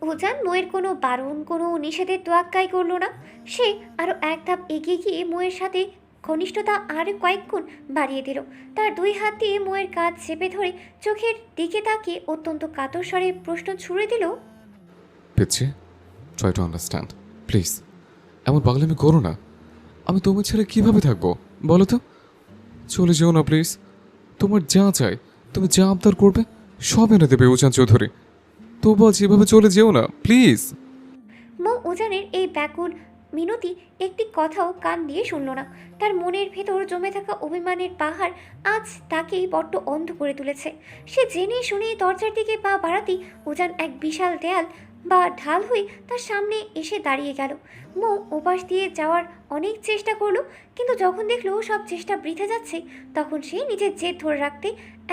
উজান মোয়ের কোনো বারণ কোনো নিষেধের তোয়াক্কাই করলো না। সে আরও এক ধাপ এগিয়ে গিয়ে মোয়ের সাথে ঘনিষ্ঠতা আরও কয়েক গুণ বাড়িয়ে দিল। তার দুই হাত দিয়ে মোয়ের কাঁধ চেপে ধরে চোখের দিকে তাকিয়ে অত্যন্ত কাতর স্বরে প্রশ্ন ছুড়ে দিল, পিচ্ছি, ট্রাই টু আন্ডারস্ট্যান্ড প্লিজ। এমন পাগলামি করো না। আমি তোমার ছেড়ে কিভাবে থাকবো বলো তো? চলে যেও না প্লিজ। তোমার যা চাই, তুমি যা আবদার করবে সব এনে দেবে উজান চৌধুরী। তবু আজ এভাবে চলে যেও না প্লিজ। মো উজানের এই ব্যাকুল মিনতি একটি কথাও কান দিয়ে শুনল না। তার মনের ভেতর জমে থাকা অভিমানের পাহাড় আজ তাকেই বড্ড অন্ধ করে তুলেছে। সে জেনে শুনে দরজার দিকে পা বাড়াতেই উজান এক বিশাল দেয়াল বা ঢাল হয়ে তার সামনে এসে দাঁড়িয়ে গেল। মো ওপাশ দিয়ে যাওয়ার অনেক চেষ্টা করলো, কিন্তু যখন দেখলো সব চেষ্টা বৃথা যাচ্ছে, তখন সে নিজের জেদ ধরে রাখতে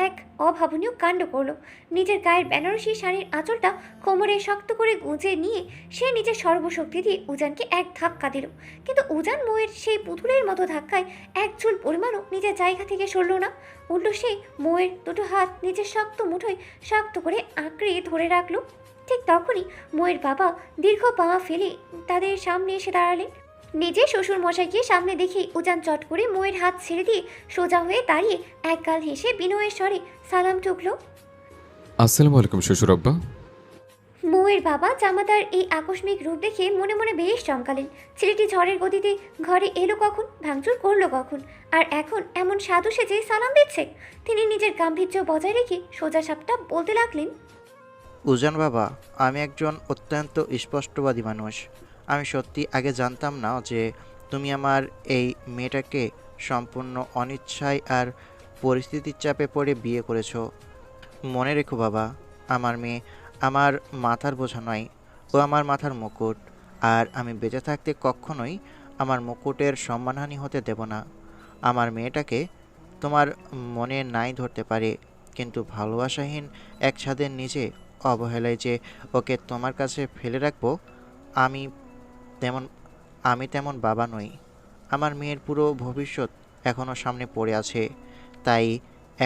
এক অভাবনীয় কাণ্ড করলো। নিজের গায়ের বেনারসি শাড়ির আঁচলটা কোমরে শক্ত করে গুঁজে নিয়ে সে নিজের সর্বশক্তি দিয়ে উজানকে এক ধাক্কা দিল। কিন্তু উজান মোয়ের সেই পুতুলের মতো ধাক্কায় এক চুল পরিমাণও নিজের জায়গা থেকে সরল না। উল্টো সে মোয়ের দুটো হাত নিজের শক্ত মুঠোয় শক্ত করে আঁকড়ে ধরে রাখলো। ঠিক তখনই মোয়ের বাবা দীর্ঘ পা ফেলে তাদের সামনে এসে দাঁড়ালেন। নিজে শ্বশুর মশাইকে সামনে দেখে উজান চট করে মোয়ের হাত ছেড়ে দিয়ে সোজা হয়ে দাঁড়িয়ে একগাল হেসে বিনয়ের স্বরে সালাম ঠুকলো। আসসালামু আলাইকুম শ্বশুর আব্বা। মৌয়ের বাবা জামাতার এই আকস্মিক রূপ দেখে মনে মনে বেশ চমকালেন। ছেলেটি ঝড়ের গতিতে ঘরে এলো কখন, ভাঙচুর করলো কখন, আর এখন এমন সাধু সেজে সালাম দিচ্ছে। তিনি নিজের গাম্ভীর্য বজায় রেখে সোজা সাপটা বলতে লাগলেন, উজান বাবা, আমি একজন অত্যন্ত স্পষ্টবাদী মানুষ। আমি সত্যি আগে জানতাম না যে তুমি আমার এই মেয়েটাকে সম্পূর্ণ অনিচ্ছায় আর পরিস্থিতির চাপে পড়ে বিয়ে করেছো। মনে রেখো বাবা, আমার মেয়ে আমার মাথার বোঝা নয়, ও আমার মাথার মুকুট। আর আমি বেঁচে থাকতে কখনোই আমার মুকুটের সম্মানহানি হতে দেব না। আমার মেয়েটাকে তোমার মনে নাই ধরতে পারে, কিন্তু ভালোবাসাহীন এক ছাদের নিচে অবহেলায় যে ওকে তোমার কাছে ফেলে রাখবো, আমি তেমন আমি তেমন বাবা নই। আমার মেয়ের পুরো ভবিষ্যৎ এখনও সামনে পড়ে আছে। তাই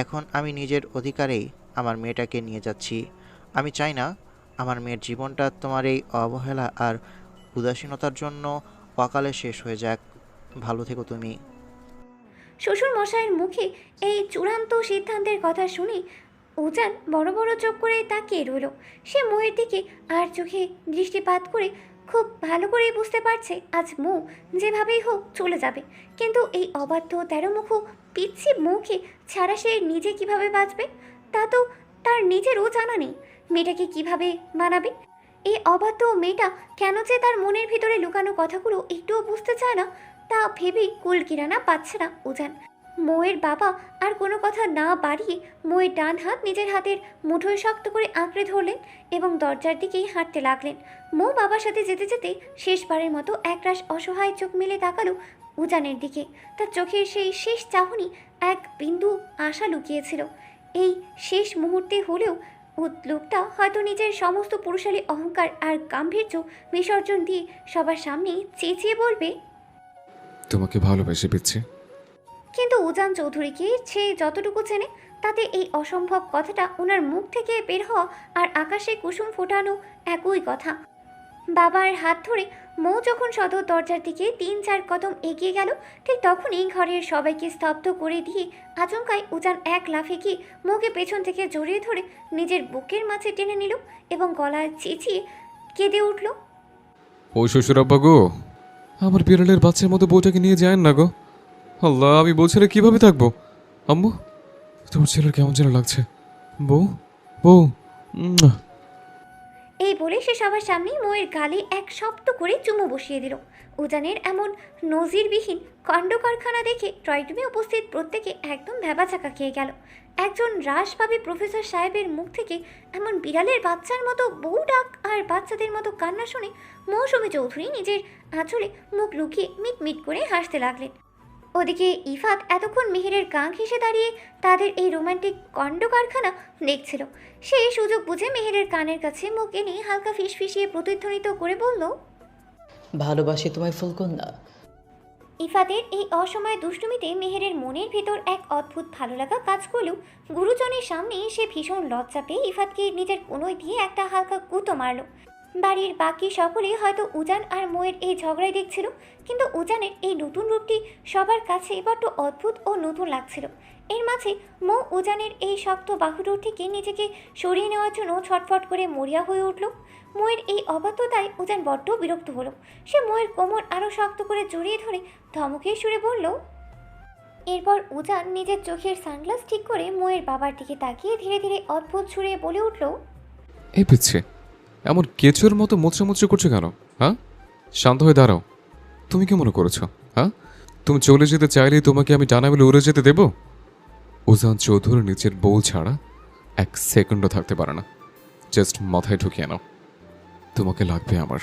এখন আমি নিজের অধিকারেই আমার মেয়েটাকে নিয়ে যাচ্ছি। আমি চাই না আমার মেয়ের জীবনটা তোমার এই অবহেলা আর উদাসীনতার জন্য অকালে শেষ হয়ে যাক। ভালো থেকো তুমি। শ্বশুর মশাইয়ের মুখে এই চূড়ান্ত সিদ্ধান্তের কথা শুনে উজান বড় বড় চোখ করে তাকিয়ে রইল। সে মোয়ের দিকে আর চোখে দৃষ্টিপাত করে খুব ভালো করেই বুঝতে পারছে আজ মৌ যেভাবেই হোক চলে যাবে। কিন্তু এই অবাধ্য তেরোমুখ পিচ্ছি মুখে ছাড়া সে নিজে কিভাবে বাঁচবে তা তো তার নিজেরও জানা নেই। মেয়েটাকে কিভাবে মানাবে? এই অবাধ্য মেয়েটা কেন যে তার মনের ভিতরে লুকানো কথাগুলো একটুও বুঝতে চায় না, তা ভেবেই কুল কিরানা পাচ্ছে না উজান। মৌয়ের বাবা আর কোনো কথা না বাড়িয়ে মৌয়ের ডান হাত নিজের হাতের মুঠোয় শক্ত করে আঁকড়ে ধরলেন এবং দরজার দিকেই হাঁটতে লাগলেন। মৌ বাবার সাথে যেতে যেতে শেষবারের মতো একরাশ অসহায় চোখ মেলে তাকালো উজানের দিকে। তার চোখের সেই শেষ চাহনি এক বিন্দু আশা লুকিয়েছিল। এই শেষ মুহূর্তে হলেও লোকটা হয়তো নিজের সমস্ত পুরুষালী অহংকার আর গাম্ভীর্য বিসর্জন দিয়ে সবার সামনে চেঁচিয়ে বলবে, তোমাকে ভালোবেসে পিচ্ছি। কিন্তু উজান চৌধুরীকে সে যতটুকু চেনে তাতে এই অসম্ভব কথাটা ওনার মুখ থেকে বের হওয়া আর আকাশে কুসুম ফোটানো একই কথা। বাবার হাত ধরে মৌ যখন সদর দরজার দিকে ৩-৪ কদম এগিয়ে গেল, ঠিক তখনই ঘরের সবাইকে স্তব্ধ করে দিয়ে আচমকাই উজান এক লাফে গিয়ে মৌকে পেছন থেকে জড়িয়ে ধরে নিজের বুকের মাঝে টেনে নিল এবং গলায় চেঁচিয়ে কেঁদে উঠল, ও শ্বশুর আব্বা গো, আমার বিড়ালের বাচ্চার মতো বউটাকে নিয়ে যায় না গো। আল্লাহ, আমি বউ ছেড়ে কিভাবে থাকবো? আম্মু, তোমার ছেলের কেমন যেন লাগছে। বউ, বউ। উম, এই বলে সে সবার সামনেই মৌয়ের গালে এক শব্দ করে চুমু বসিয়ে দিল। উজানের এমন নজিরবিহীন কাণ্ড কারখানা দেখে ট্রয়টুমে উপস্থিত প্রত্যেকে একদম ভ্যাবাচাকা খেয়ে গেল। একজন রাসভাবী প্রফেসর সাহেবের মুখ থেকে এমন বিড়ালের বাচ্চার মতো বউ ডাক আর বাচ্চাদের মতো কান্না শুনে মৌসুমী চৌধুরী নিজের আঁচলে মুখ লুকিয়ে মিটমিট করে হাসতে লাগলেন। ওদিকে ইফাত এতক্ষণ মেহেরের গা ঘেঁষে দাঁড়িয়ে তাদের এই রোমান্টিক কাণ্ড কারখানা দেখছিল। সে সুযোগ বুঝে মেহেরের কানের কাছে মুখ এনে হালকা ফিসফিসিয়ে প্রতিধ্বনিত করে বলল, ভালোবাসি তোমায় ফুলকন্যা। ইফাতের এই অসময়ে দুষ্টুমিতে মেহেরের মনের ভেতর এক অদ্ভুত ভালো লাগা কাজ করলেও গুরুজনের সামনে সে ভীষণ লজ্জা পেয়ে ইফাতকে নিজের কোনোই দিয়ে একটা হালকা গুঁতো মারল। বাড়ির বাকি সকলেই হয়তো উজান আর মোয়ের এই ঝগড়াই দেখছিল, কিন্তু উজানের এই নতুন রূপটি সবার কাছে বড্ড অদ্ভুত ও নতুন লাগছিল। এর মাঝে মৌ উজানের এই শক্ত বাহুডোর থেকে নিজেকে সরিয়ে নেওয়ার জন্য ছটফট করে মরিয়া হয়ে উঠল। মোয়ের এই অবাধ্যতায় উজান বড্ড বিরক্ত হলো। সে মোয়ের কোমর আরও শক্ত করে জড়িয়ে ধরে ধমকের সুরে বলল। এরপর উজান নিজের চোখের সানগ্লাস ঠিক করে মোয়ের বাবার দিকে তাকিয়ে ধীরে ধীরে অদ্ভুত সুরে বলে উঠল। এই পিচ্ছে এমন কেঁচোর মতো মোচড়ামুচড়ি করছো কেন? হ্যাঁ, শান্ত হয়ে দাঁড়াও। তুমি কি মনে করেছো? হ্যাঁ, তুমি চলে যেতে চাইলেই তোমাকে আমি ডানা মেলে উড়ে যেতে দেব? উজান চৌধুরী নিজের বউ ছাড়া এক সেকেন্ডও থাকতে পারে না। জাস্ট মাথায় ঢুকিয়ে নাও, তোমাকে লাগবে আমার।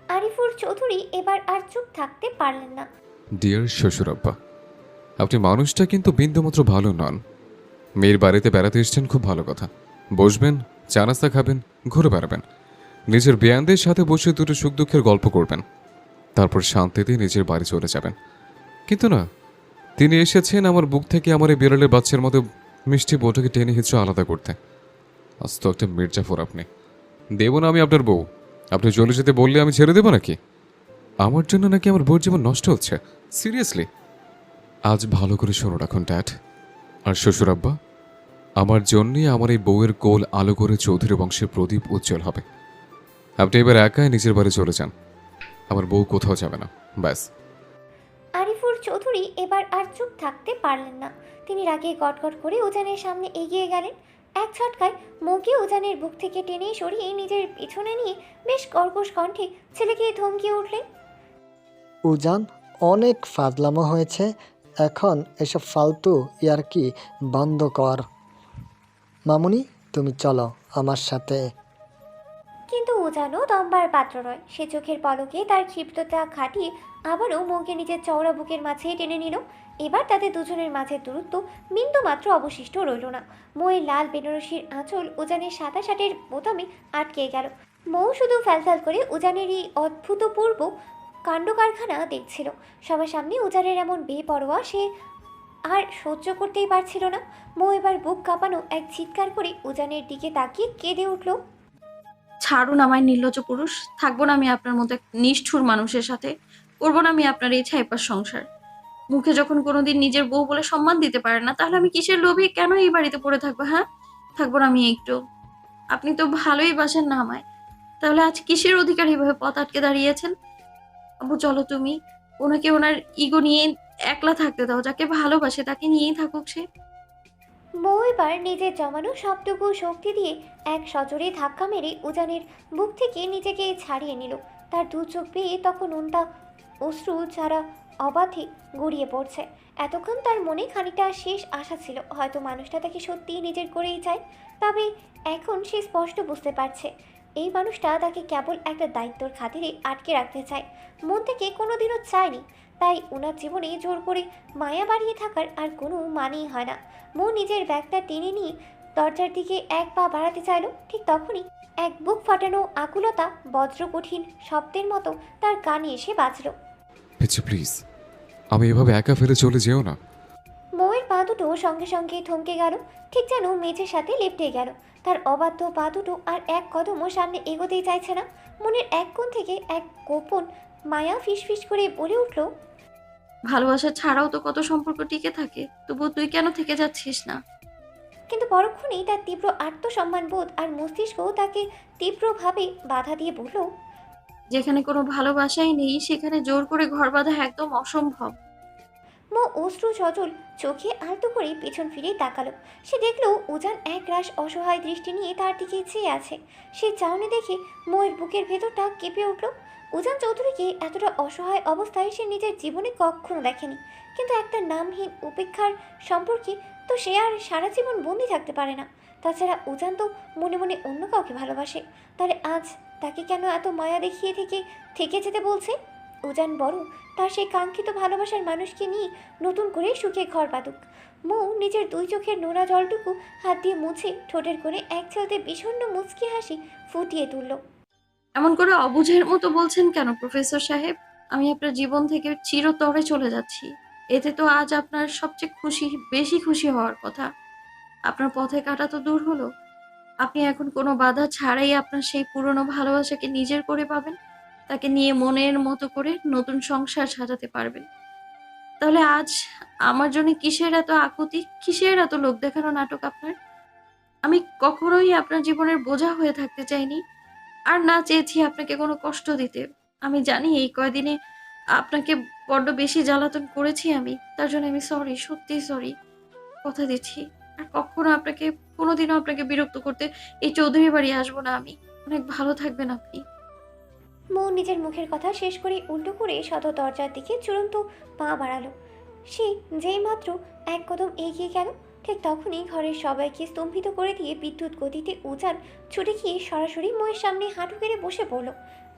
আরিফুর চৌধুরী এবার আর চুপ থাকতে পারলেন না। ডিয়ার শ্বশুর আব্বা, আপনি মানুষটা কিন্তু বিন্দুমাত্র ভালো নন। মেয়ের বাড়িতে বেড়াতে এসছেন, খুব ভালো কথা। বসবেন, চা নাস্তা খাবেন, ঘুরে বেড়াবেন, নিজের বেয়ানদের সাথে বসে দুটো সুখ দুঃখের গল্প করবেন, তারপর শান্তিতে নিজের বাড়ি চলে যাবেন। কিন্তু না, তিনি এসেছেন আমার বুক থেকে আমার এই বিড়ালের বাচ্চার মতো মিষ্টি বউটাকে টেনে হিঁচড়ে আলাদা করতে। আজ তো একটা মির্জাফর আপনি। দেব না আমি আপনার বউ। আপনি চলে যেতে বললে আমি ছেড়ে দেবো নাকি? আমার জন্য নাকি আমার বউর জীবন নষ্ট হচ্ছে? সিরিয়াসলি? আজ ভালো করে শোনো রাখুন ড্যাড আর শ্বশুর আব্বা, আমার জন্যই আমার এই বউয়ের কোল আলো করে চৌধুরী বংশের প্রদীপ উজ্জ্বল হবে। আপনি এবার একাই নিজের বাড়ি চলে যান, আমার বউ কোথাও যাবে না, ব্যাস। আরিফুর চৌধুরী এবার আর চুপ থাকতে পারলেন না। তিনি রাগে গটগট করে উজানের সামনে এগিয়ে গেলেন। এক ছটকায় মৌকে উজানের বুক থেকে টেনে সরিয়ে নিজের পিছনে নিয়ে বেশ কর্কশ কণ্ঠে ছেলেকে ধমকিয়ে উঠলেন। উজান, অনেক ফাজলামো হয়েছে, এখন এসব ফালতু ইয়ার্কি বন্ধ কর। মামুনি, তুমি চলো আমার সাথে। কিন্তু উজানও দমবার পাত্র নয়। সে চোখের পলকে তার ক্ষিপ্ততা খাটিয়ে আবারও মৌকে নিজের চওড়া বুকের মাঝে টেনে নিল। এবার তাদের দুজনের মাঝে দূরত্ব বিন্দু মাত্র অবশিষ্ট রইল না। মৌয়ের লাল বেনারসির আঁচল উজানের সাদা শার্টের বোতামে আটকে গেল। মৌ শুধু ফ্যালফ্যাল করে উজানের এই অভূতপূর্ব কাণ্ড কারখানা দেখছিল। সবার সামনে উজানের এমন বেপরোয়া সে আর সহ্য করতেই পারছিল না। মৌ এবার বুক কাঁপানো এক চিৎকার করে উজানের দিকে তাকিয়ে কেঁদে উঠল। ছাড়ুন আমায় নির্লজ্জ পুরুষ। থাকবো না আমি আপনার মতো এক নিষ্ঠুর মানুষের সাথে। করবো না আমি আপনার এই ছাইপার সংসার। মুখে যখন কোনোদিন নিজের বউ বলে সম্মান দিতে পারে না, তাহলে আমি কিসের লোভে কেন এই বাড়িতে পড়ে থাকবো? হ্যাঁ, থাকবো না আমি একটু। আপনি তো ভালোই বাসেন না আমায়, তাহলে আজ কিসের অধিকার এভাবে পথ আটকে দাঁড়িয়েছেন? আবু চলো তুমি, ওনাকে ওনার ইগো নিয়ে একলা থাকতে দাও। যাকে ভালোবাসে তাকে নিয়েই থাকুক সে। মৌ এবার নিজের জমানো সবটুকু শক্তি দিয়ে এক সজোরে ধাক্কা মেরে উজানের বুক থেকে নিজেকে ছাড়িয়ে নিল। তার দু চোখ বেয়ে তখন উন্তা অশ্রু যারা অবাধে গড়িয়ে পড়ছে। এতক্ষণ তার মনে খানিকটা শেষ আশা ছিল, হয়তো মানুষটা তাকে সত্যিই নিজের করেই চায়। তবে এখন সে স্পষ্ট বুঝতে পারছে এই মানুষটা তাকে কেবল একটা দায়িত্বর খাতিরে আটকে রাখতে চায়, মন থেকে কোনোদিনও চায়নি। তাই ওনার জীবনে জোর করে মায়া বাড়িয়ে থাকার আর কোনো মানেই হয় না। মৌ নিজের ব্যাগটা টেনে নিয়ে দরজার দিকে এক পা বাড়াতে চাইল। ঠিক তখনই এক বুক ফাটানো আকুলতা বজ্রকঠিন শব্দের মতো তার কানে এসে বাজল। পিচ্ছি প্লিজ, আমি এভাবে একা ফেলে চলে যেও না। মৌয়ের পা দুটো সঙ্গে সঙ্গে থমকে গেল, ঠিক যেন মেঝের সাথে লেপ্টে গেল। তার অবাধ্য পা দুটো আর এক কদমও সামনে এগোতেই চাইছে না। মনের এক কোণ থেকে এক গোপন মায়া ফিসফিস করে বলে উঠল। ভালোবাসা ছাড়াও তো কত সম্পর্ক টিকে থাকে, তবুও তুই কেন থেকে যাচ্ছিস না? কিন্তু পরক্ষণেই তার তীব্র আত্মসম্মান বোধ আর মস্তিষ্ক তাকে তীব্রভাবে বাধা দিয়ে বলল। যেখানে কোনো ভালোবাসাই নেই সেখানে জোর করে ঘর বাঁধা একদম অসম্ভব। মৌ অশ্রু সজল চোখে আলতো করে পেছন ফিরে তাকালো। সে দেখল উজান এক রাশ অসহায় দৃষ্টি নিয়ে তার দিকে চেয়ে আছে। সে চাউনি দেখে মৌয়ের বুকের ভেতরটা কেঁপে উঠল। উজান চৌধুরীকে এতটা অসহায় অবস্থায় সে নিজের জীবনে কখনো দেখেনি। কিন্তু একটা নামহীন উপেক্ষার সম্পর্কে তো সে আর সারা জীবন বন্দি থাকতে পারে না। তাছাড়া উজান তো মনে মনে অন্য কাউকে ভালোবাসে। তাহলে আজ তাকে কেন এত মায়া দেখিয়ে থেকে যেতে বলছে? উজান বরং তার সেই কাঙ্ক্ষিত ভালোবাসার মানুষকে নিয়ে নতুন করে সুখে ঘর বাঁধুক। মৌ নিজের দুই চোখের নোনা জলটুকু হাত দিয়ে মুছে ঠোঁটের করে এক ছেলেতে বিষণ্ণ মুচকি হাসি ফুটিয়ে তুলল। এমন করে অবুঝের মতো বলছেন কেন প্রফেসর সাহেব? আমি আপনার জীবন থেকে চিরতরে চলে যাচ্ছি। এতে তো আজ আপনার সবচেয়ে বেশি খুশি হওয়ার কথা। আপনার পথে কাটা তো দূর হলো, আপনি এখন কোনো বাধা ছাড়াই আপনার সেই পুরনো ভালোবাসাকে নিজের করে পাবেন। তাকে নিয়ে মনের মতো করে নতুন সংসার সাজাতে পারবেন। তাহলে আজ আমার জন্য কিসের এত আকুতি? কিসের এত লোক দেখানো নাটক আপনার? আমি কখনোই আপনার জীবনের বোঝা হয়ে থাকতে চাইনি। আর না চেয়েছি আপনাকে কোনো কষ্ট দিতে। আমি জানি এই কয়দিনে আপনাকে বড্ড বেশি জ্বালাতন করেছি আমি। তার জন্য আমি সরি, সত্যিই সরি। কথা দিচ্ছি আর কখনো আপনাকে কোনোদিনও আপনাকে বিরক্ত করতে এই চৌধুরী বাড়ি আসবো না আমি। অনেক ভালো থাকবেন আপনি। মৌ নিজের মুখের কথা শেষ করে উল্টো করে সদর দরজার দিকে চূড়ান্ত পা বাড়ালো। সে যেই মাত্র এক কদম এগিয়ে গেল, ঠিক তখনই ঘরের সবাইকে স্তম্ভিত করে দিয়ে বিদ্যুৎ গতিতে উজান ছুটে গিয়ে সরাসরি মৌয়ের সামনে হাঁটু গেড়ে বসে পড়ল।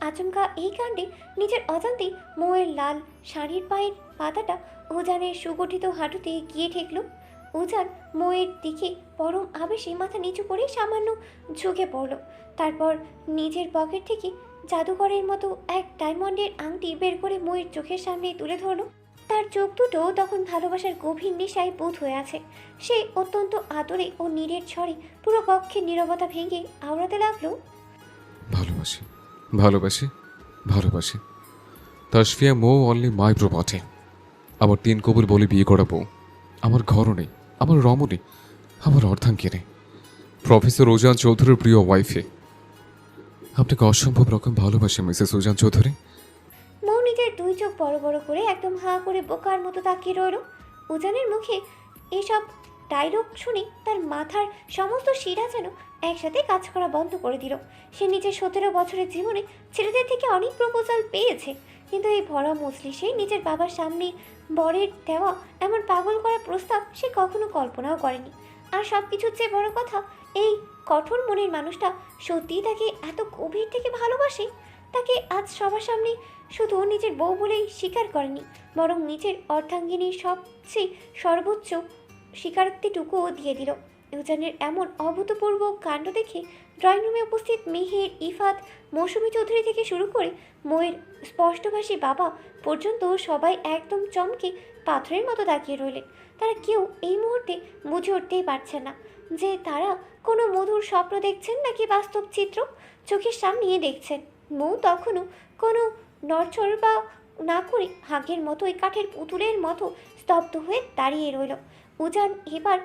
আচমকা এই কাণ্ডে নিজের অজান্তেই মৌয়ের লাল শাড়ির পায়ের পাতাটা উজানের সুগঠিত হাঁটুতে গিয়ে ঠেকল। উজান মৌয়ের দিকে পরম আবেশে মাথা নিচু করে সামান্য ঝুঁকে পড়ল। তারপর নিজের পকেট থেকে জাদুকরের মতো এক ডায়মন্ডের আংটি বের করে ময়ূর চোখের সামনে তুলে ধরল। তার চোখ দুটো তখন ভালোবাসার গভীর নেশায় বুঁদ হয়ে আছে। সে অত্যন্ত আদরে ও নীরের ছড়ে পুরো কক্ষের নীরবতা ভেঙে আওড়াতে লাগলো। ভালোবাসি, ভালোবাসি, ভালোবাসি। তাসফিয়া মো অনলি মাই প্রপার্টি। আমার 3 কবুল বলে বিয়ে করা বউ, আমার ঘরও নেই, আমার রমণী, আমার অর্ধাঙ্গিনী, প্রফেসর উজান চৌধুরীর প্রিয় ওয়াইফে। আপনাকে অসম্ভব রকম ভালোবাসি মিসেস উজান চৌধুরী। মৌ নিজের দুই চোখ বড় বড় করে একদম হাঁ করে বোকার মতো তাকিয়ে রইল। উজানের মুখে এসব ডায়লগ শুনে তার মাথার সমস্ত শিরা যেন একসাথে কাজ করা বন্ধ করে দিল। সে নিজের 17 বছরের জীবনে ছেলেদের থেকে অনেক প্রপোজাল পেয়েছে, কিন্তু এই ভরা মজলিসে নিজের বাবার সামনে বরের দেওয়া এমন পাগল করা প্রস্তাব সে কখনো কল্পনাও করেনি। আর সব কিছুর চেয়ে বড় কথা, এই কঠোর মনের মানুষটা সত্যিই তাকে এত গভীর থেকে ভালোবাসে। তাকে আজ সবার সামনে শুধু নিজের বউ বলেই স্বীকার করেনি, বরং নিজের অর্ধাঙ্গিনীর সবচেয়ে সর্বোচ্চ স্বীকারোক্তিটুকুও দিয়ে দিল। ইউজানের এমন অভূতপূর্ব কাণ্ড দেখে ড্রয়িং রুমে উপস্থিত মেহের, ইফাত, মৌসুমী চৌধুরী থেকে শুরু করে ময়ের স্পষ্টভাষী বাবা পর্যন্ত সবাই একদম চমকে পাথরের মতো তাকিয়ে রইলেন। তারা কেউ এই মুহূর্তে বুঝে উঠতেই পারছে না যে তারা কোনো মধুর স্বপ্ন দেখছেন নাকি বাস্তব চিত্র চোখের সামনে দেখছেন। মৌ তখনও কোনো নড়চড় বা না করে হাঁকের মতোই কাঠের পুতুলের মতো স্তব্ধ হয়ে দাঁড়িয়ে রইল। উজান এবার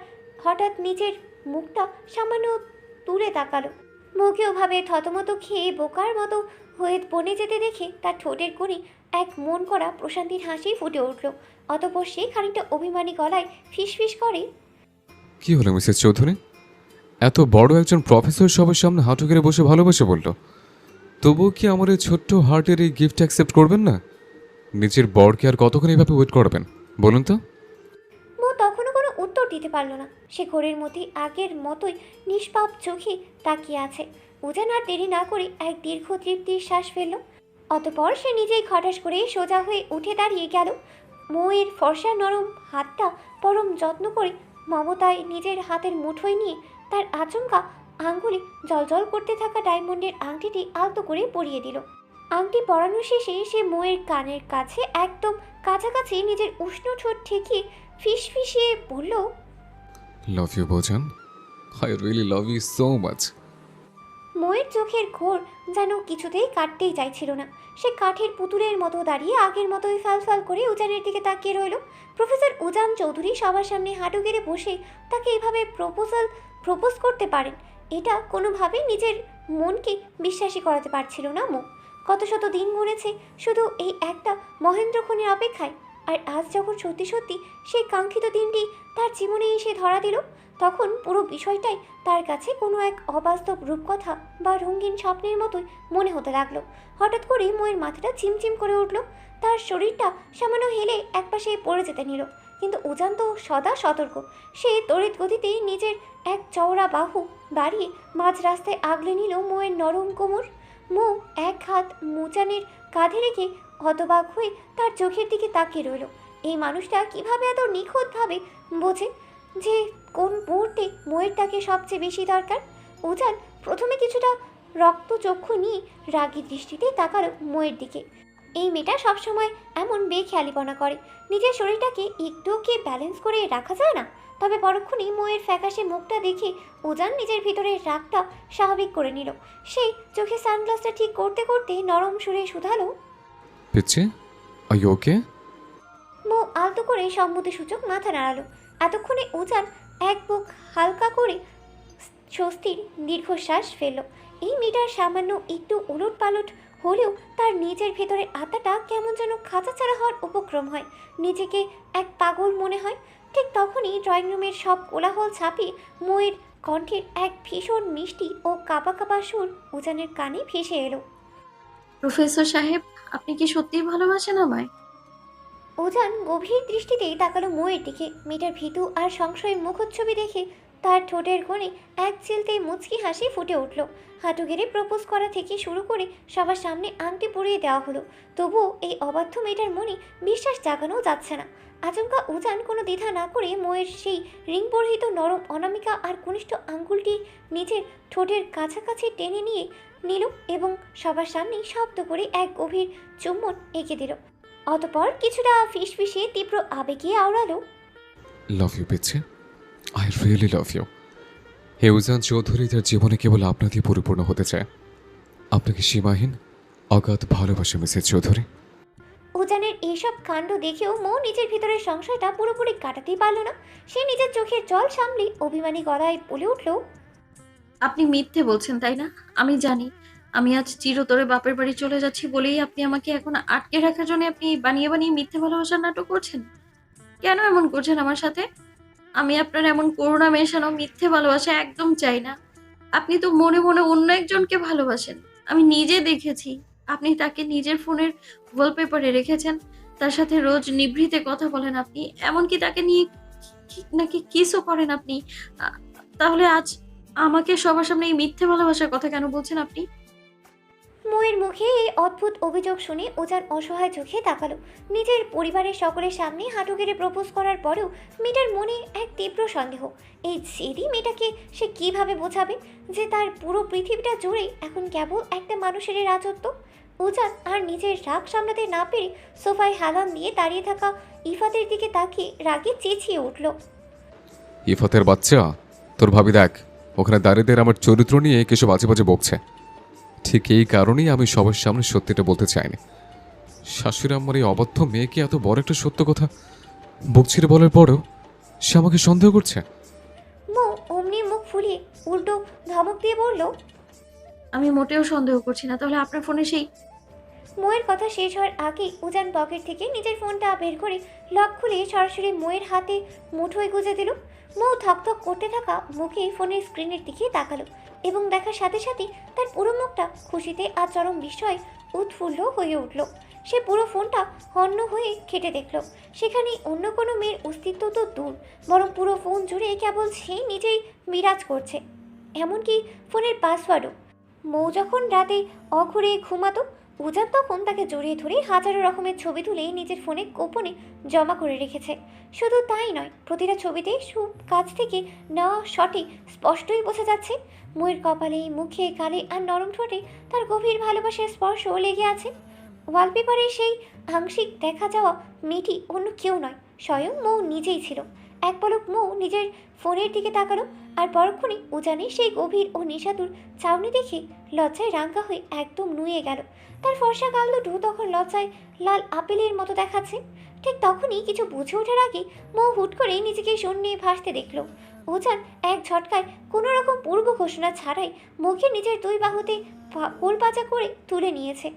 হঠাৎ নিজের মুখটা সামান্য তুলে তাকালো। মুখে ওভাবে থতমত খেয়ে বোকার মতো হয়ে বনে যেতে দেখে তার ঠোঁটের কোণে এক মন করা প্রশান্তির হাসি ফুটে উঠল। অতঃপর সে খানিকটা অভিমানী গলায় ফিসফিস করে, কি হলো মিসেস চৌধুরী? এত বড় একজন প্রফেসর সবার সামনে হাঁটু গেড়ে বসে ভালোবাসে বলল, তবুও কি আমার এই ছোট্ট হার্টের এই গিফট অ্যাকসেপ্ট করবেন না? নিজের বরকে আর কতক্ষণ এইভাবে ওয়েট করবেন বলুন তো? মো তখনও কোনো উত্তর দিতে পারল না। সে ঘোরের মধ্যে আগের মতোই নিষ্পাপ চোখে তাকিয়ে আছে। উজান আর দেরি না করে এক দীর্ঘ তৃপ্তির শ্বাস ফেলল। অতপর সে নিজেই খটাস করে সোজা হয়ে উঠে দাঁড়িয়ে গেল। মৌয়ের ফর্সা নরম হাতটা পরম যত্ন করে মমতায় নিজের হাতের মুঠোয় নিয়ে তার আচমকা আঙ্গুলে জলজল করতে থাকা ডায়মন্ডের আংটিটি আলতো করে পরিয়ে দিল। আংটি পরানো শেষে সে মৌয়ের কানের কাছে একদম কাছাকাছি নিজের উষ্ণ ঠোঁট ঠেকিয়ে ফিসফিসিয়ে বলল, লাভ ইউ বোঝান, I really love you so much. মৌয়ের চোখের ঘোর যেন কিছুতেই কাটতেই চাইছিল না। সে কাঠের পুতুলের মতো দাঁড়িয়ে আগের মতোই ফাল করে উজানের দিকে তাকিয়ে রইল। প্রফেসর উজান চৌধুরী সবার সামনে হাঁটু গেড়ে বসে তাকে এভাবে প্রপোজ করতে পারেন, এটা কোনোভাবেই নিজের মনকে বিশ্বাসই করাতে পারছিল না মৌ। কত শত দিন গুনেছে শুধু এই একটা মহেন্দ্রক্ষণের অপেক্ষায়, আর আজ যখন সত্যি সত্যি সেই কাঙ্ক্ষিত দিনটি তার জীবনে এসে ধরা দিল, তখন পুরো বিষয়টাই তার কাছে কোনো এক অবাস্তব রূপকথা বা রঙিন স্বপ্নের মতোই মনে হতে লাগলো। হঠাৎ করে ময়ের মাথাটা চিমচিম করে উঠল। তার শরীরটা সামান্য হেলে একপাশে পড়ে যেতে নিল, কিন্তু উজান তো সদা সতর্ক। সে তড়িৎ গতিতে নিজের এক চওড়া বাহু বাড়িয়ে মাঝ রাস্তায় আগলে নিল ময়ের নরম কোমর। মৌ এক হাত উজানের কাঁধে রেখে হতবাক হয়ে তার চোখের দিকে তাকিয়ে রইল। এই মানুষটা কিভাবে এত নিখুঁতভাবে বোঝে যে কোন মুহূর্তে ময়ের তাকে সবচেয়ে বেশি দরকার। উজান প্রথমে কিছুটা রক্তচক্ষু নিয়ে রাগী দৃষ্টিতে তাকালো ময়ের দিকে। এই মেয়েটা সবসময় এমন বেখেয়ালিপনা করে, নিজের শরীরটাকে একটু কি ব্যালেন্স করে রাখা যায় না? তবে পরক্ষণেই মোয়ের ফ্যাকাশে মুখটা দেখে উজান নিজের ভিতরের রাগটা স্বাভাবিক করে নিল। সে চোখে সানগ্লাসটা ঠিক করতে করতে নরম সুরে শুধালো, পিচ্ছি, আর ইউ ওকে? মো আলতো করে সম্মতিসূচক মাথা নাড়ালো। এতক্ষণে উজান এক বুক হালকা করে স্বস্তির দীর্ঘশ্বাস ফেলল। এই মেয়েটার সামান্য একটু উলট পালট হলেও তার নিজের ভেতরের আত্মাটা কেমন যেন খাঁচাছাড়া হওয়ার উপক্রম হয়, নিজেকে এক পাগল মনে হয়। ঠিক তখনই ড্রয়িং রুমের সব কোলাহল ছাপিয়ে মোয়ের কণ্ঠের এক ভীষণ মিষ্টি ও কাঁপা কাঁপা সুর উজানের কানে ভেসে এলো। প্রফেসর সাহেব, আপনি কি সত্যিই ভালোবাসেন আমায়? উজান গভীর দৃষ্টিতে তাকালো মোয়ের দিকে। মেয়েটার ভীতু আর সংশয় মুখচ্ছবি দেখে তার ঠোঁটের কোণে এক চিলতে মুচকি হাসি ফুটে উঠল। হাঁটু গেড়ে প্রপোজ করা থেকে শুরু করে সবার সামনে আংটি পরিয়ে দেওয়া হলো। তবুও এই অবাধ্য মেয়েটার মনে বিশ্বাস জাগানো যাচ্ছে না। আচমকা উজান কোনো দ্বিধা না করে মোয়ের সেই রিং পরিহিত নরম অনামিকা আর কনিষ্ঠ আঙ্গুলটি নিজের ঠোঁটের কাছাকাছি টেনে নিয়ে নিল এবং সবার সামনে শব্দ করে এক গভীর চুম্বন এঁকে দিল। অতপর কিছুটা ফিসফিসে তীব্র আবেগে আওড়ালো, লাভ ইউ পিচ্ছি, আই রিয়েলি লাভ ইউ। হে উজান চৌধুরী তার জীবনে কেবল আপনাকেই পরিপূর্ণ হতে চায়। আপনাকে সীমাহীন অগাধ ভালোবাসা মিসেস চৌধুরী। উজানের এইসব কাণ্ড দেখেও মো নিজের ভিতরের সংশয়টা পুরোপুরি কাটাতেই পারল না। সে নিজের চোখের জল সামলে অভিমানী গলায় বলে উঠল, আপনি মিথ্যে বলছেন তাই না? আমি জানি আমি আজ চিরতরে বাপের বাড়ি চলে যাচ্ছি বলেই আপনি আমাকে এখন আটকে রাখার জন্য আপনি বানিয়ে বানিয়ে মিথ্যে ভালোবাসার নাটক করছেন। কেন এমন করছেন আমার সাথে? আমি আপনার এমন করুণা মেশানো মিথ্যে ভালোবাসা একদম চাই না। আপনি তো মনে মনে অন্য একজনকে ভালোবাসেন। আমি নিজে দেখেছি আপনি তাকে নিজের ফোনের ওয়ালপেপারে রেখেছেন, তার সাথে রোজ নিভৃতে কথা বলেন আপনি, এমনকি তাকে নিয়ে নাকি কিসও করেন আপনি। তাহলে আজ আমাকে সবার সামনে এই মিথ্যে ভালোবাসার কথা কেন বলছেন আপনি? মোয়ের মুখে এই অদ্ভুত অভিযোগ শুনে উজান অসহায় চোখে তাকালো। নিজের পরিবারের সকলের সামনে হাঁটু গেড়ে প্রপোজ করার পরেও মেয়েটার মনে এক তীব্র সন্দেহ। এই জেদি মেয়েটাকে সে কিভাবে বোঝাবে যে তার পুরো পৃথিবীটা জুড়ে এখন কেবল একটা মানুষেরই রাজত্ব। উজান আর নিজের রাগ সামলাতে না পেরে সোফায় হেলান দিয়ে দাঁড়িয়ে থাকা ইফাতের দিকে তাকিয়ে রাগে চেঁচিয়ে উঠল, ইফাতের বাচ্চা, তোর ভাবি দেখ ওখানে দাঁড়িয়ে আমার চরিত্র নিয়ে কিছু বাজে বাজে বকছে। ঠিক এই কারণেই আমি সবার সামনে সত্যিটা বলতে চাইনি। শাশুড়ি আমার এই অবাধ্য মেয়েকে এত বড় একটা সত্য কথা বকছিরে বলার পরেও সে আমাকে সন্দেহ করছে। মো অমনি মুখ ফুলিয়ে উল্টো ধমক দিয়ে বলল, আমি মোটেও সন্দেহ করছি না। তাহলে আপনার ফোনে সেই মোয়ের কথা শেষ হওয়ার আগেই উজান পকেট থেকে নিজের ফোনটা বের করে লক খুলে সরাসরি মোয়ের হাতে মুঠোয় গুঁজে দিল। মো থকথক করতে থাকা মুখে ফোনের স্ক্রিনের দিকে তাকালো এবং দেখার সাথে সাথে তার পুরো মুখটা খুশিতে আর চরম বিস্ময়ে উৎফুল্ল হয়ে উঠল। সে পুরো ফোনটা হন্য হয়ে ঘেঁটে দেখল। সেখানে অন্য কোনো মেয়ের অস্তিত্ব তো দূর, বরং পুরো ফোন জুড়ে কেবল সে নিজেই বিরাজ করছে, এমনকি ফোনের পাসওয়ার্ডও। মৌ যখন রাতে অঘুরে ঘুমাতো, উজান তখন তাকে জড়িয়ে ধরে হাজারো রকমের ছবি তুলে নিজের ফোনে গোপনে জমা করে রেখেছে। শুধু তাই নয়, প্রতিটা ছবিতে কাছ থেকে নেওয়া শটে স্পষ্টই বোঝা যাচ্ছে ময়ের কপালে, মুখে, গালে আর নরম ঠোঁটে তার গভীর ভালোবাসার স্পর্শ লেগে আছে। ওয়ালপেপারে সেই আংশিক দেখা যাওয়া মেয়েটি অন্য কেউ নয়, স্বয়ং মৌ নিজেই ছিল। এক পলক মৌ নিজের ফোনের দিকে তাকালো আর পরক্ষণে উজানের সেই গভীর ও নিশাতুর চাউনি দেখে লজ্জায় রাঙ্গা হয়ে একদম নুয়ে গেল। তার ফর্সা গাল দুটো তখন লজ্জায় লাল আপেলের মতো দেখাচ্ছে। ঠিক তখনই কিছু বুঝে ওঠার আগে মৌ হুট করে নিজেকে শূন্যে ভাসতে দেখল। উজান এক ঝটকায় কোনো রকম পূর্ব ঘোষণা ছাড়াই মুখে নিজের দুই বাহুতে কোল পাচা করে তুলে নিয়েছে।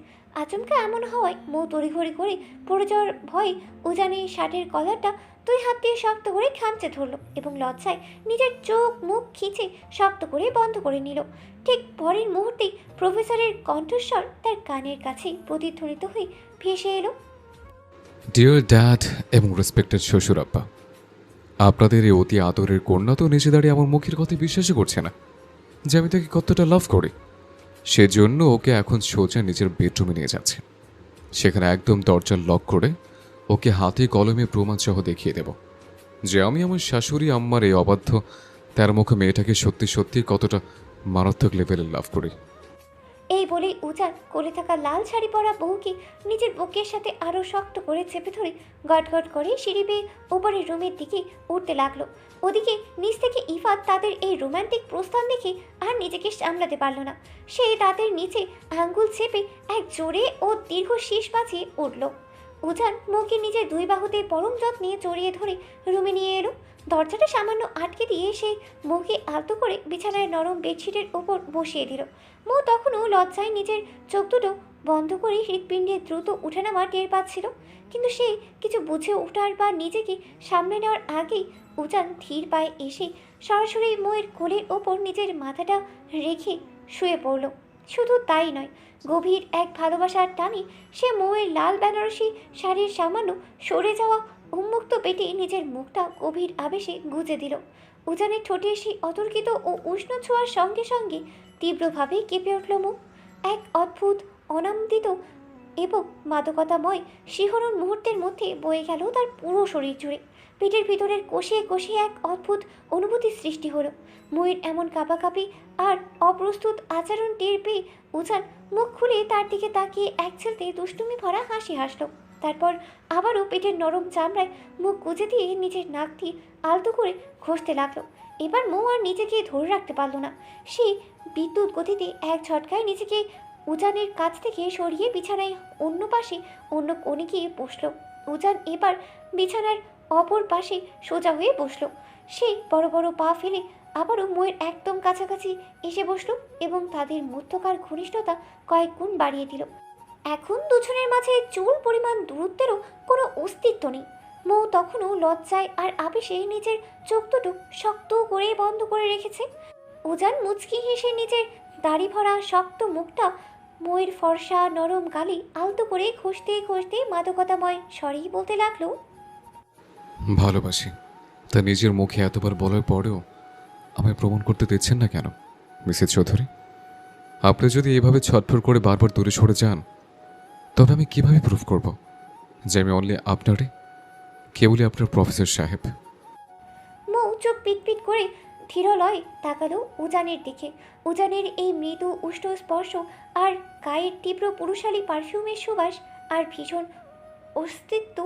আচমকা এমন হওয়ায় মৌ তড়িঘড়ি করে পড়ে যাওয়ার ভয়ে উজানের শার্টের কলারটা দুই হাত দিয়ে শক্ত করে খামচে ধরল এবং লজ্জায় নিজের চোখ মুখ খিঁচে শক্ত করে বন্ধ করে নিল। ঠিক পরের মুহূর্তেই প্রফেসরের কণ্ঠস্বর তার কানের কাছে প্রতিধ্বনিত হয়ে ভেসে এলো, ডিয়ার ড্যাড এবং রেসপেক্টেড শ্বশুর আব্বা, আপনাদের এই অতি আদরের কন্যা তো নিচে দাঁড়িয়ে আমার মুখের কথা বিশ্বাসই করছে না যে আমি তাকে কতটা লাভ করি। সেজন্য ওকে এখন সোজা নিজের বেডরুমে নিয়ে যাচ্ছে। সেখানে একদম দরজা লক করে ওকে হাতে কলমে প্রমাণসহ দেখিয়ে দেব যে আমি আমার শাশুড়ি আম্মার এই অবাধ্য তার মুখে মেয়েটাকে সত্যি সত্যি কতটা মারাত্মক লেভেলের লাভ করি। এই বলেই উজান কোলে থাকা লাল শাড়ি পরা বউকে নিজের বুকের সাথে আরও শক্ত করে চেপে ধরে গটগট করে সিঁড়ি বেয়ে উপরের রুমের দিকে উঠতে লাগলো। ওদিকে নিচ থেকে ইফাত তাদের এই রোমান্টিক প্রস্থান দেখে আর নিজেকে সামলাতে পারল না। সে তাদের নিচে আঙ্গুল চেপে এক জোরে ও দীর্ঘ শীষ বাঁচিয়ে উঠল। উজান মুখে নিজের দুই বাহুতে পরম যত্নে জড়িয়ে ধরে রুমে নিয়ে এলো। দরজাটা সামান্য আটকে দিয়ে সে মুখে আলতো করে বিছানায় নরম বেডশিটের ওপর বসিয়ে দিল। মৌ তখনও লজ্জায় নিজের চোখ দুটো বন্ধ করে হৃৎপিণ্ডে দ্রুত উঠানামা টের পাচ্ছিল, কিন্তু সে কিছু বুঝে ওঠার বা নিজেকে সামনে নেওয়ার আগেই উজান ধীর পায়ে এসে সরাসরি মৌয়ের কোলের ওপর নিজের মাথাটা রেখে শুয়ে পড়ল। শুধু তাই নয়, গভীর এক ভালোবাসার টানে সে মৌয়ের লাল বেনারসি শাড়ির সামান্য সরে যাওয়া উন্মুক্ত পেটে নিজের মুখটা গভীর আবেশে গুজে দিল। উজানের ঠোঁটে সেই অতর্কিত ও উষ্ণ ছোঁয়ার সঙ্গে সঙ্গে তীব্রভাবে কেঁপে উঠল মুখ। এক অদ্ভুত অনামদিত এবং মাদকতাময় শিহরণ মুহূর্তের মধ্যে বয়ে গেল তার পুরো শরীর জুড়ে। পেটের ভিতরের কষিয়ে কষিয়ে এক অদ্ভুত অনুভূতির সৃষ্টি হলো। ময়ের এমন কাঁপাকাঁপি আর অপ্রস্তুত আচরণ টের পেয়ে উজান মুখ খুলে তার দিকে তাকিয়ে এক ছেলতে দুষ্টুমি ভরা হাসি হাসল। তারপর আবারও পেটের নরম চামড়ায় মুখ গুজে দিয়ে নিজের নাক দিয়ে আলতো করে ঘষতে লাগলো। এবার মৌ আর নিজেকে ধরে রাখতে পারল না। সে বিদ্যুৎ গতিতে এক ঝটকায় নিজেকে উজানের কাছ থেকে সরিয়ে বিছানায় অন্য পাশে অন্য কোণে গিয়ে বসল। উজান এবার বিছানার অপর পাশে সোজা হয়ে বসল। সে বড় বড় পা ফেলে আবারও ময়ের একদম কাছাকাছি এসে বসল এবং তাদের মধ্যকার ঘনিষ্ঠতা কয়েক গুণ বাড়িয়ে দিল। এখন দুজনের মাঝে চুল পরিমাণ দূরত্বেরও কোনো অস্তিত্ব নেই। মৌ তখনও লজ্জায় আর আবেশে নিজের চোখ দুটো শক্ত করে বন্ধ করে রেখেছে। উজান মুচকি হেসে নিজের দাড়ি ভরা শক্ত মুখটা ময়ের ফর্সা নরম গালে আলতো করে ঘষতে ঘষতে মাদকতাময় স্বরেই বলতে লাগলো, ভালোবাসি। তা নিজের মুখে এতবার বলার পরেও আমায় প্রমাণ করতে দিচ্ছেন না কেন মিসেস চৌধুরী? আপনি যদি এভাবে ছটফট করে বারবার দূরে সরে যান, তবে আমি কিভাবে প্রুফ করব যে আমি অনলি আপনারই, কেবলই আপনার প্রফেসর সাহেব? মৌ চোখ পিটপিট করে ধীর লয় তাকালো উজানের দিকে। উজানের এই মৃদু উষ্ণ স্পর্শ আর গায়ের তীব্র পুরুষালী পারফিউমের সুবাস আর ভীষণ অস্তিত্ব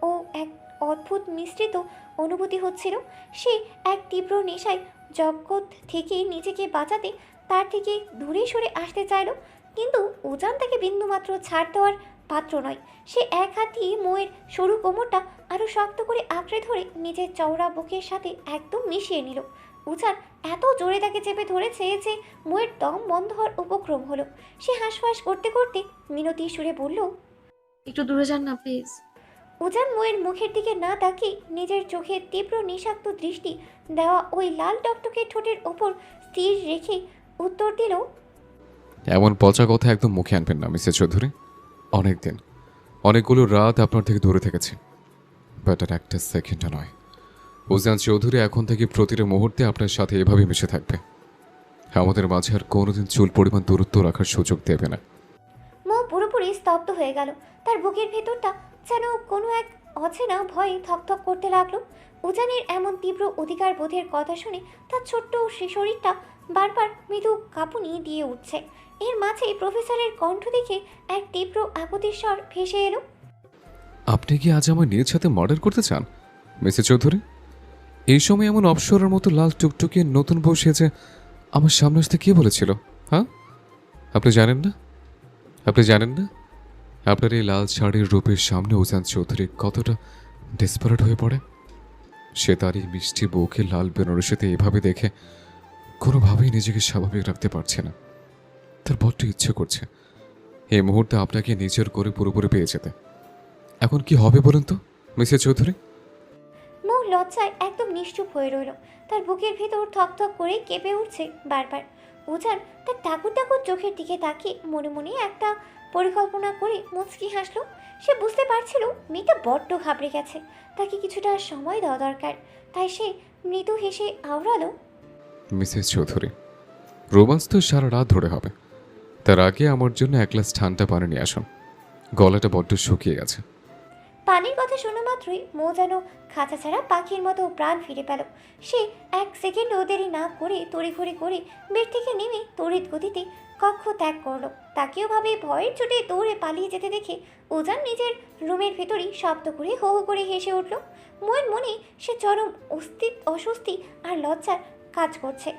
ও এক অদ্ভুত মিশ্রিত অনুভূতি হচ্ছিল। সে এক তীব্র নেশায় জগৎ থেকে নিজেকে বাঁচাতে তার থেকে দূরে সরে আসতে চাইল, কিন্তু উজান তাকে বিন্দুমাত্র ছাড় দেওয়ার পাত্র নয়। সে এক হাত দিয়ে ময়ের সরু কোমরটা আরও শক্ত করে আঁকড়ে ধরে নিজের চওড়া বুকের সাথে একদম মিশিয়ে নিল। উজান এত জোরে তাকে চেপে ধরেছে যে ময়ের দম বন্ধ হওয়ার উপক্রম হলো। সে হাঁসফাঁস করতে করতে মিনতি সুরে বলল, একটু দূরে যান না প্লিজ। উজান ময়ের মুখের দিকে না তাকিয়ে নিজের চোখে তীব্র নিষাক্ত দৃষ্টি দেওয়া ওই লাল টকটকে ঠোঁটের ওপর স্থির রেখে উত্তর দিল, এমন পচা কথা একদম মুখে আনবেন না মিসেস চৌধুরী। অনেকগুলো রাত আপনার থেকে দূরে থেকেছি, বাট আর একটা সেকেন্ডও নয়। উজান চৌধুরী এখন থেকে প্রতিটা মুহূর্তে আপনার সাথে এভাবে মিশে থাকবে। আমাদের মাঝে আর কোনোদিন চুল পরিমাণ দূরত্ব রাখার সুযোগ দেবে না। মৌ পুরোপুরি স্তব্ধ হয়ে গেল। তার বুকের ভেতরটা যেন কোনো এক অচেনা ভয়ে থকথক করতে লাগলো। উজানের এমন তীব্র অধিকার বোধের কথা শুনে তার ছোট্ট শরীরটা বারবার মৃদু কাঁপুনি দিয়ে উঠছে। এর মাঝে প্রফেসরের কণ্ঠ দেখে এক তীব্র আপত্তির স্বর ভেসে এলো, আপনি কি আজ আমার নিজের সাথে মার্ডার করতে চান মিসেস চৌধুরী? এই সময় এমন অপসরের মতো লাল টুকটুকে নতুন বউ সেজে আমার সামনে আসতে কে বলেছিল? হ্যাঁ, আপনি জানেন না? আপনার এই লাল শাড়ির রূপের সামনে উজান চৌধুরী কতটা ডেসপারেট হয়ে পড়ে। সে তার এই মিষ্টি বউকে লাল বেনারসিতে এভাবে দেখে কোনোভাবেই নিজেকে স্বাভাবিক রাখতে পারছে না। তার বড্ড ইচ্ছে করছে এই মুহূর্তে আপনাকে নিজের করে পুরোপুরি পেয়ে যেতে। এখন কি হবে বলুন তো মিসেস চৌধুরী? মৌ লজ্জায় একদম নিশ্চুপ হয়ে রইল। তার বুকের ভেতর থকথক করে কেঁপে উঠছে বারবার। উজান তার টাকুর টাকুর চোখের দিকে তাকিয়ে মনে মনে একটা পরিকল্পনা করে মুচকি হাসলো। সে বুঝতে পারছিল মেয়েটা বড্ড ঘাবড়ে গেছে, তাকে কিছুটা সময় দেওয়া দরকার। তাই সে মৃদু হেসে আওড়ালো, মিসেস চৌধুরী, রোমান্স তো সারা রাত ধরে হবে। তার আগে আমার জন্য এক গ্লাস ঠান্ডা পানি নিয়ে আসুন, গলাটা বড্ড শুকিয়ে গেছে। পানির কথা শোনা মাত্রই মৌ যেন খাঁচা ছাড়া পাখির মতো প্রাণ ফিরে পেল। সে এক সেকেন্ডও দেরি না করে তড়িঘড়ি করে বেড থেকে নেমে তড়িৎ গতিতে কক্ষ ত্যাগ করলো। তাকেও ভাবে ভয়ের চোটে দৌড়ে পালিয়ে যেতে দেখে উজান নিজের রুমের ভেতরেই শব্দ করে হো হো করে হেসে উঠল। ময়ের মনে সে চরম অস্বস্তি আর লজ্জার কাজ করছে।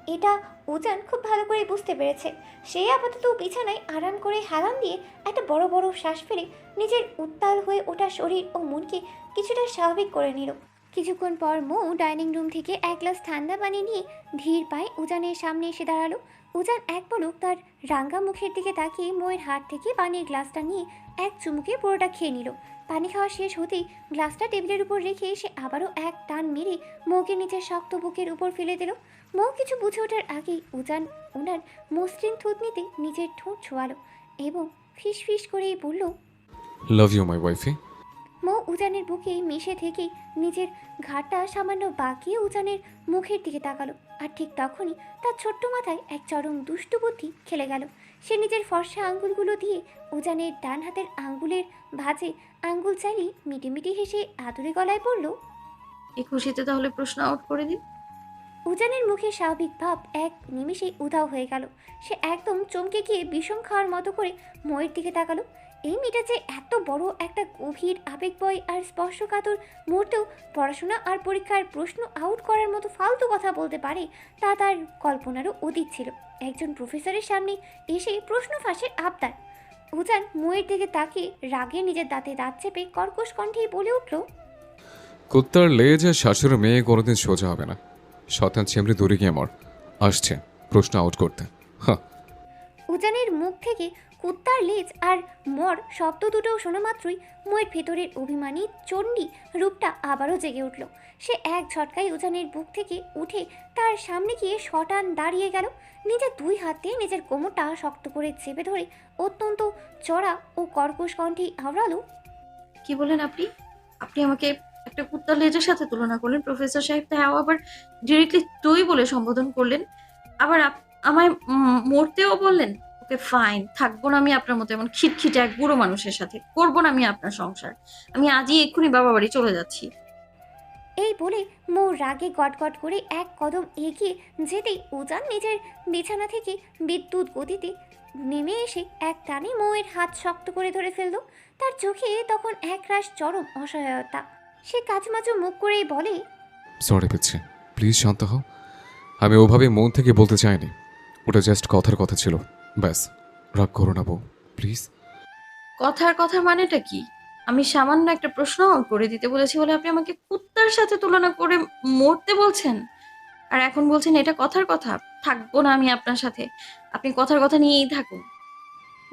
এটা উজান খুব ভালো করে বুঝতে পেরেছে। সে আপাতত বিছানায় আরাম করে হেলান দিয়ে একটা বড় বড় শ্বাস ফেলে নিজের উত্তাল হয়ে ওঠা শরীর ও মনকে কিছুটা স্বাভাবিক করে নিল। কিছুক্ষণ পর মৌ ডাইনিং রুম থেকে এক গ্লাস ঠান্ডা পানি নিয়ে ধীর পায়ে উজানের সামনে এসে দাঁড়ালো। উজান এক পলক তার রাঙ্গা মুখের দিকে তাকিয়ে ময়ের হাত থেকে পানির গ্লাসটা নিয়ে এক চুমুকে পুরোটা খেয়ে নিল। পানি খাওয়া শেষ হতেই গ্লাসটা টেবিলের উপর রেখে সে আবারও এক টান মেরে মৌকে নিচের শক্ত বুকের উপর ফেলে দিল। মৌ কিছু বুঝে ওঠার আগেই উজান ওনার মসৃণ থুতনিতে নিজের ঠোঁট ছোঁয়ালো এবং ফিস ফিস করেই বলল, লাভ ইউ মাই ওয়াইফি। মৌ উজানের বুকে মিশে থেকেই নিজের ঘাড়টা সামান্য বাঁকিয়ে উজানের মুখের দিকে তাকালো। আর ঠিক তখনই তার ছোট্ট মাথায় এক চরম দুষ্টু বুদ্ধি খেলে গেল। সে নিজের ফর্সা আঙ্গুলগুলো দিয়ে উজানের ডান হাতের আঙ্গুলের ভাঁজে আঙ্গুল চালিয়ে মিটিমিটি হেসে আদুরে গলায় বলল, এই খুশিতে তাহলে প্রশ্ন আউট করে দিন। উজানের মুখে স্বাভাবিক ভাব এক নিমিষেই উধাও হয়ে গেল। সে একদম চমকে গিয়ে বিষম খাওয়ার মতো করে ময়ের দিকে তাকালো। এই মেয়েটা যে এত বড় একটা গভীর আবেগময় আর স্পর্শকাতর মুহূর্তেও পড়াশোনা আর পরীক্ষার প্রশ্ন আউট করার মতো ফালতু কথা বলতে পারে তা তার কল্পনারও অতীত ছিল। একজন প্রফেসরের সামনে এসে প্রশ্ন ফাঁসের আবদার। উজান ময়ের দিকে তাকিয়ে রাগে নিজের দাঁতে দাঁত চেপে কর্কশ কণ্ঠেই বলে উঠল, কুত্তার লেজ আর শাশুড়ি মেয়ে কোনোদিন সোজা হবে না। শতান চেমড়ে দূরে গিয়ে মর, আসছে প্রশ্ন আউট করতে। হ্যাঁ। উজানের মুখ থেকে কুত্তার লেজ আর মর শব্দ দুটো শোনা মাত্রই ময়ের ভেতরের অভিমানী চণ্ডী রূপটা আবারও জেগে উঠল। সে এক ঝটকায় উজানের বুক থেকে উঠে তার সামনে গিয়ে শটান দাঁড়িয়ে গেল। নিজের দুই হাতে নিজের কোমরটা শক্ত করে চেপে ধরে অত্যন্ত চড়া ও কর্কশ কণ্ঠে আওড়ালো, কি বলেন আপনি? আপনি আমাকে একটা কুত্তার লেজের সাথে তুলনা করলেন প্রফেসর সাহেব, তাই আবার ডিরেক্টলি তুই বলে সম্বোধন করলেন, আবার আমায় মরতেও বললেন। ওকে ফাইন, থাকবো না আমি আপনার মতো এমন খিটখিটে এক বুড়ো মানুষের সাথে, করবো না আমি আপনার সংসার। আমি আজই এক্ষুনি বাবা বাড়ি চলে যাচ্ছি। এই বলে মৌ রাগে গটগট করে এক কদম এগিয়ে যেতেই উজান নিজের বিছানা থেকে বিদ্যুৎ গতিতে নেমে এসে এক টানে মৌয়ের হাত শক্ত করে ধরে ফেলল। তার চোখে তখন একরাশ চরম অসহায়তা। সে কাচমাচু মুখ করেই বলে, সরি পিচ্ছি, প্লিজ শান্ত হও। আমি ওভাবে মন থেকে বলতে চাইনি, ওটা জাস্ট কথার কথা ছিল। ব্যাস, রাগ করো না বউ, প্লিজ। কথার কথা মানেটা কি? আমি সামান্য একটা প্রশ্ন আউট করে দিতে বলেছি বলে আপনি আমাকে কুত্তার সাথে তুলনা করে মরতে বলছেন, আর এখন বলছেন এটা কথার কথা? থাকবো না আমি আপনার সাথে, আপনি কথার কথা নিয়েই থাকুন।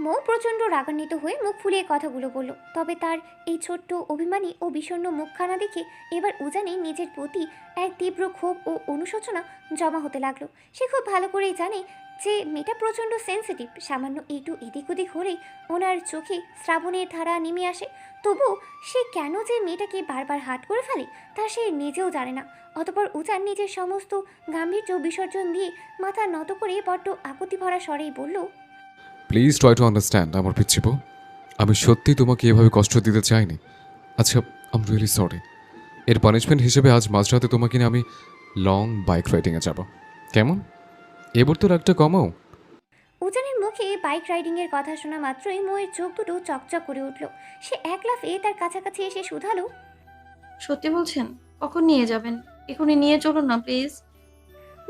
মৌ প্রচণ্ড রাগান্বিত হয়ে মুখ ফুলিয়ে কথাগুলো বলল। তবে তার এই ছোট্ট অভিমানী ও বিষণ্ণ মুখখানা দেখে এবার উজানে নিজের প্রতি এক তীব্র ক্ষোভ ও অনুশোচনা জমা হতে লাগলো। সে খুব ভালো করেই জানে যে মেয়েটা প্রচণ্ড সেন্সিটিভ। সামান্য একটু এদিক ওদিক হলেই ওনার চোখে শ্রাবণের ধারা নেমে আসে। তবুও সে কেন যে মেয়েটাকে বারবার হাট করে ফেলে তা সে নিজেও জানে না। অতপর উজান নিজের সমস্ত গাম্ভীর্য বিসর্জন দিয়ে মাথা নত করে বড্ড আকুতি ভরা স্বরেই বলল, প্লিজ ট্রাই টু আন্ডারস্ট্যান্ড আমার পিচ্ছি বউ। আমি সত্যি তোমাকে এভাবে কষ্ট দিতে চাইনি। আচ্ছা, আম রিয়েলি সরি। এর পানিশমেন্ট হিসেবে আজ মাঝরাতে তোমাকে নিয়ে আমি লং বাইক রাইডিংয়ে যাব, কেমন? এবার তো রাগটা কমাও। উজানের মুখে বাইক রাইডিংয়ের কথা শোনা মাত্রই ময়ের চোখ দুটো চকচক করে উঠল। সে এক লাফে তার কাছাকাছি এসে শুধালো, সত্যি বলছেন? কখন নিয়ে যাবেন? এখনই নিয়ে চলুন না প্লিজ।